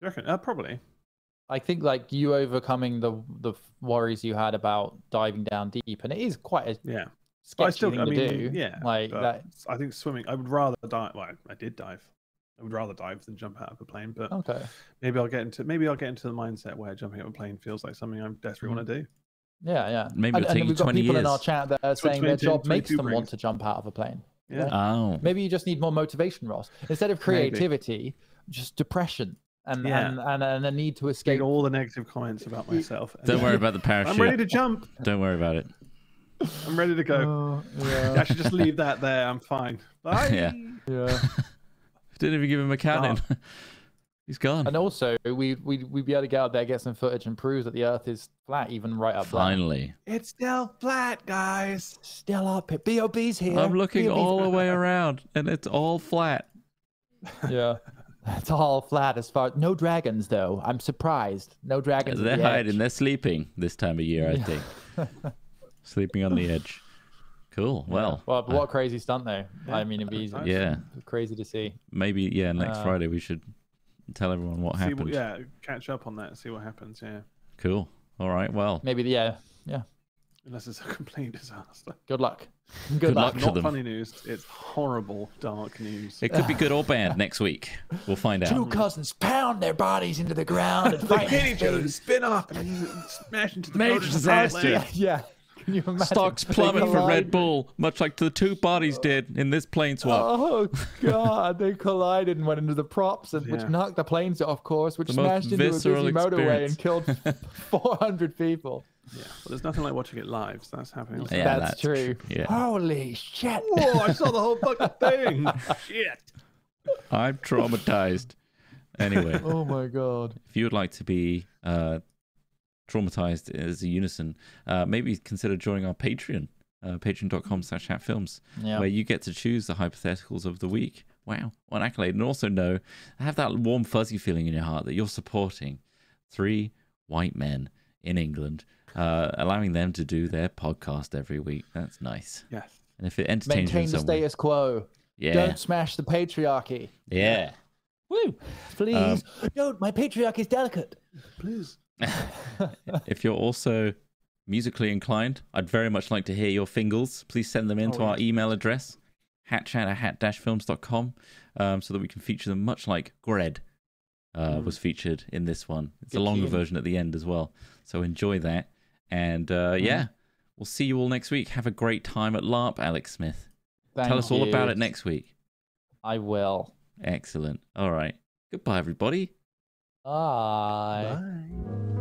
Speaker 3: You reckon? Probably.
Speaker 1: I think like you overcoming the worries you had about diving down deep, and it is quite a
Speaker 3: Yeah.
Speaker 1: sketchy thing to do.
Speaker 3: Yeah.
Speaker 1: Like
Speaker 3: but
Speaker 1: that.
Speaker 3: I think swimming. I would rather dive. Well, I did dive. I would rather dive than jump out of a plane. But
Speaker 1: Okay.
Speaker 3: maybe I'll get into the mindset where jumping out of a plane feels like something I desperately want to do.
Speaker 1: Yeah.
Speaker 2: Maybe it'll take you
Speaker 1: we've got
Speaker 2: 20
Speaker 1: people in
Speaker 2: years.
Speaker 1: our chat that are
Speaker 3: That's what
Speaker 1: saying their
Speaker 3: 22
Speaker 1: job makes
Speaker 3: 22
Speaker 1: them want
Speaker 3: brings.
Speaker 1: to jump out of a plane.
Speaker 3: Yeah.
Speaker 2: Oh.
Speaker 1: Maybe you just need more motivation, Ross. Instead of creativity, just depression and a need to escape.
Speaker 3: Read all the negative comments about myself.
Speaker 2: Don't worry about the parachute.
Speaker 3: I'm ready to jump.
Speaker 2: Don't worry about it.
Speaker 3: I'm ready to go.
Speaker 1: Yeah.
Speaker 3: I should just leave that there. I'm fine. Bye.
Speaker 2: Yeah.
Speaker 1: Yeah.
Speaker 2: Didn't even give him a cannon. He's gone.
Speaker 1: And also, we'd be able to get out there, get some footage, and prove that the Earth is flat, even right up there.
Speaker 2: Finally.
Speaker 3: It's still flat, guys.
Speaker 1: Still up. B.O.B.'s here.
Speaker 2: I'm looking
Speaker 1: B.O.B.'s
Speaker 2: all the way around, and it's all flat.
Speaker 1: Yeah. It's all flat as far. No dragons, though. I'm surprised. No dragons.
Speaker 2: They're
Speaker 1: at the
Speaker 2: hiding.
Speaker 1: edge.
Speaker 2: They're sleeping this time of year, I think. Sleeping on the edge. Cool. Well,
Speaker 1: Well, but what a crazy stunt, though.
Speaker 3: Yeah,
Speaker 1: I mean, it'd be
Speaker 2: yeah.
Speaker 1: crazy to see.
Speaker 2: Maybe, next Friday we should tell everyone what happened.
Speaker 3: Catch up on that and see what happens. Yeah.
Speaker 2: Cool. All right. Well,
Speaker 1: Maybe, yeah.
Speaker 3: Unless it's a complete disaster.
Speaker 1: Good luck.
Speaker 2: Good luck to
Speaker 3: Not
Speaker 2: them.
Speaker 3: funny news. It's horrible, dark news.
Speaker 2: It could be good or bad next week. We'll find
Speaker 1: Two
Speaker 2: out.
Speaker 1: cousins pound their bodies into the ground and
Speaker 3: They
Speaker 1: fight.
Speaker 3: hit each other and spin off and smash into the
Speaker 2: Major
Speaker 3: motors of the
Speaker 2: disaster.
Speaker 3: plane.
Speaker 1: Yeah. Can you imagine?
Speaker 2: Stocks
Speaker 1: They
Speaker 2: plummet for Red
Speaker 1: collide.
Speaker 2: Bull, much like the two bodies did in this plane swap.
Speaker 1: Oh God! They collided and went into the props, which
Speaker 3: Yeah.
Speaker 1: knocked the planes off course, which
Speaker 2: The most
Speaker 1: smashed into a busy
Speaker 2: visceral
Speaker 1: motorway
Speaker 2: experience.
Speaker 1: and killed 400 people.
Speaker 3: Yeah, well, there's nothing like watching it live. So that's happening. Also.
Speaker 2: Yeah,
Speaker 1: that's true.
Speaker 2: Yeah.
Speaker 1: Holy shit!
Speaker 3: Whoa! I saw the whole fucking thing. Shit.
Speaker 2: I'm traumatized. Anyway,
Speaker 1: Oh my God!
Speaker 2: if you would like to be traumatized as a unison, maybe consider joining our Patreon, patreon.com/chatfilms,
Speaker 1: Yeah.
Speaker 2: where you get to choose the hypotheticals of the week. Wow, one accolade. And also have that warm, fuzzy feeling in your heart that you're supporting 3 white men in England, allowing them to do their podcast every week. That's nice.
Speaker 3: Yes.
Speaker 2: And if it entertains you
Speaker 1: Maintain
Speaker 2: in
Speaker 1: the
Speaker 2: some way,
Speaker 1: status quo.
Speaker 2: yeah,
Speaker 1: Don't smash the patriarchy.
Speaker 2: yeah. Woo!
Speaker 1: Please. No, my patriarchy is delicate.
Speaker 3: Please.
Speaker 2: If you're also musically inclined, I'd very much like to hear your fingals. Please send them into our email address, hatchat@hat-films.com, so that we can feature them, much like Gred was featured in this one. It's a longer version at the end as well. So enjoy that. And we'll see you all next week. Have a great time at LARP, Alex Smith. Tell us all about it next week.
Speaker 1: I will.
Speaker 2: Excellent. All right. Goodbye, everybody.
Speaker 1: Bye.
Speaker 3: Bye.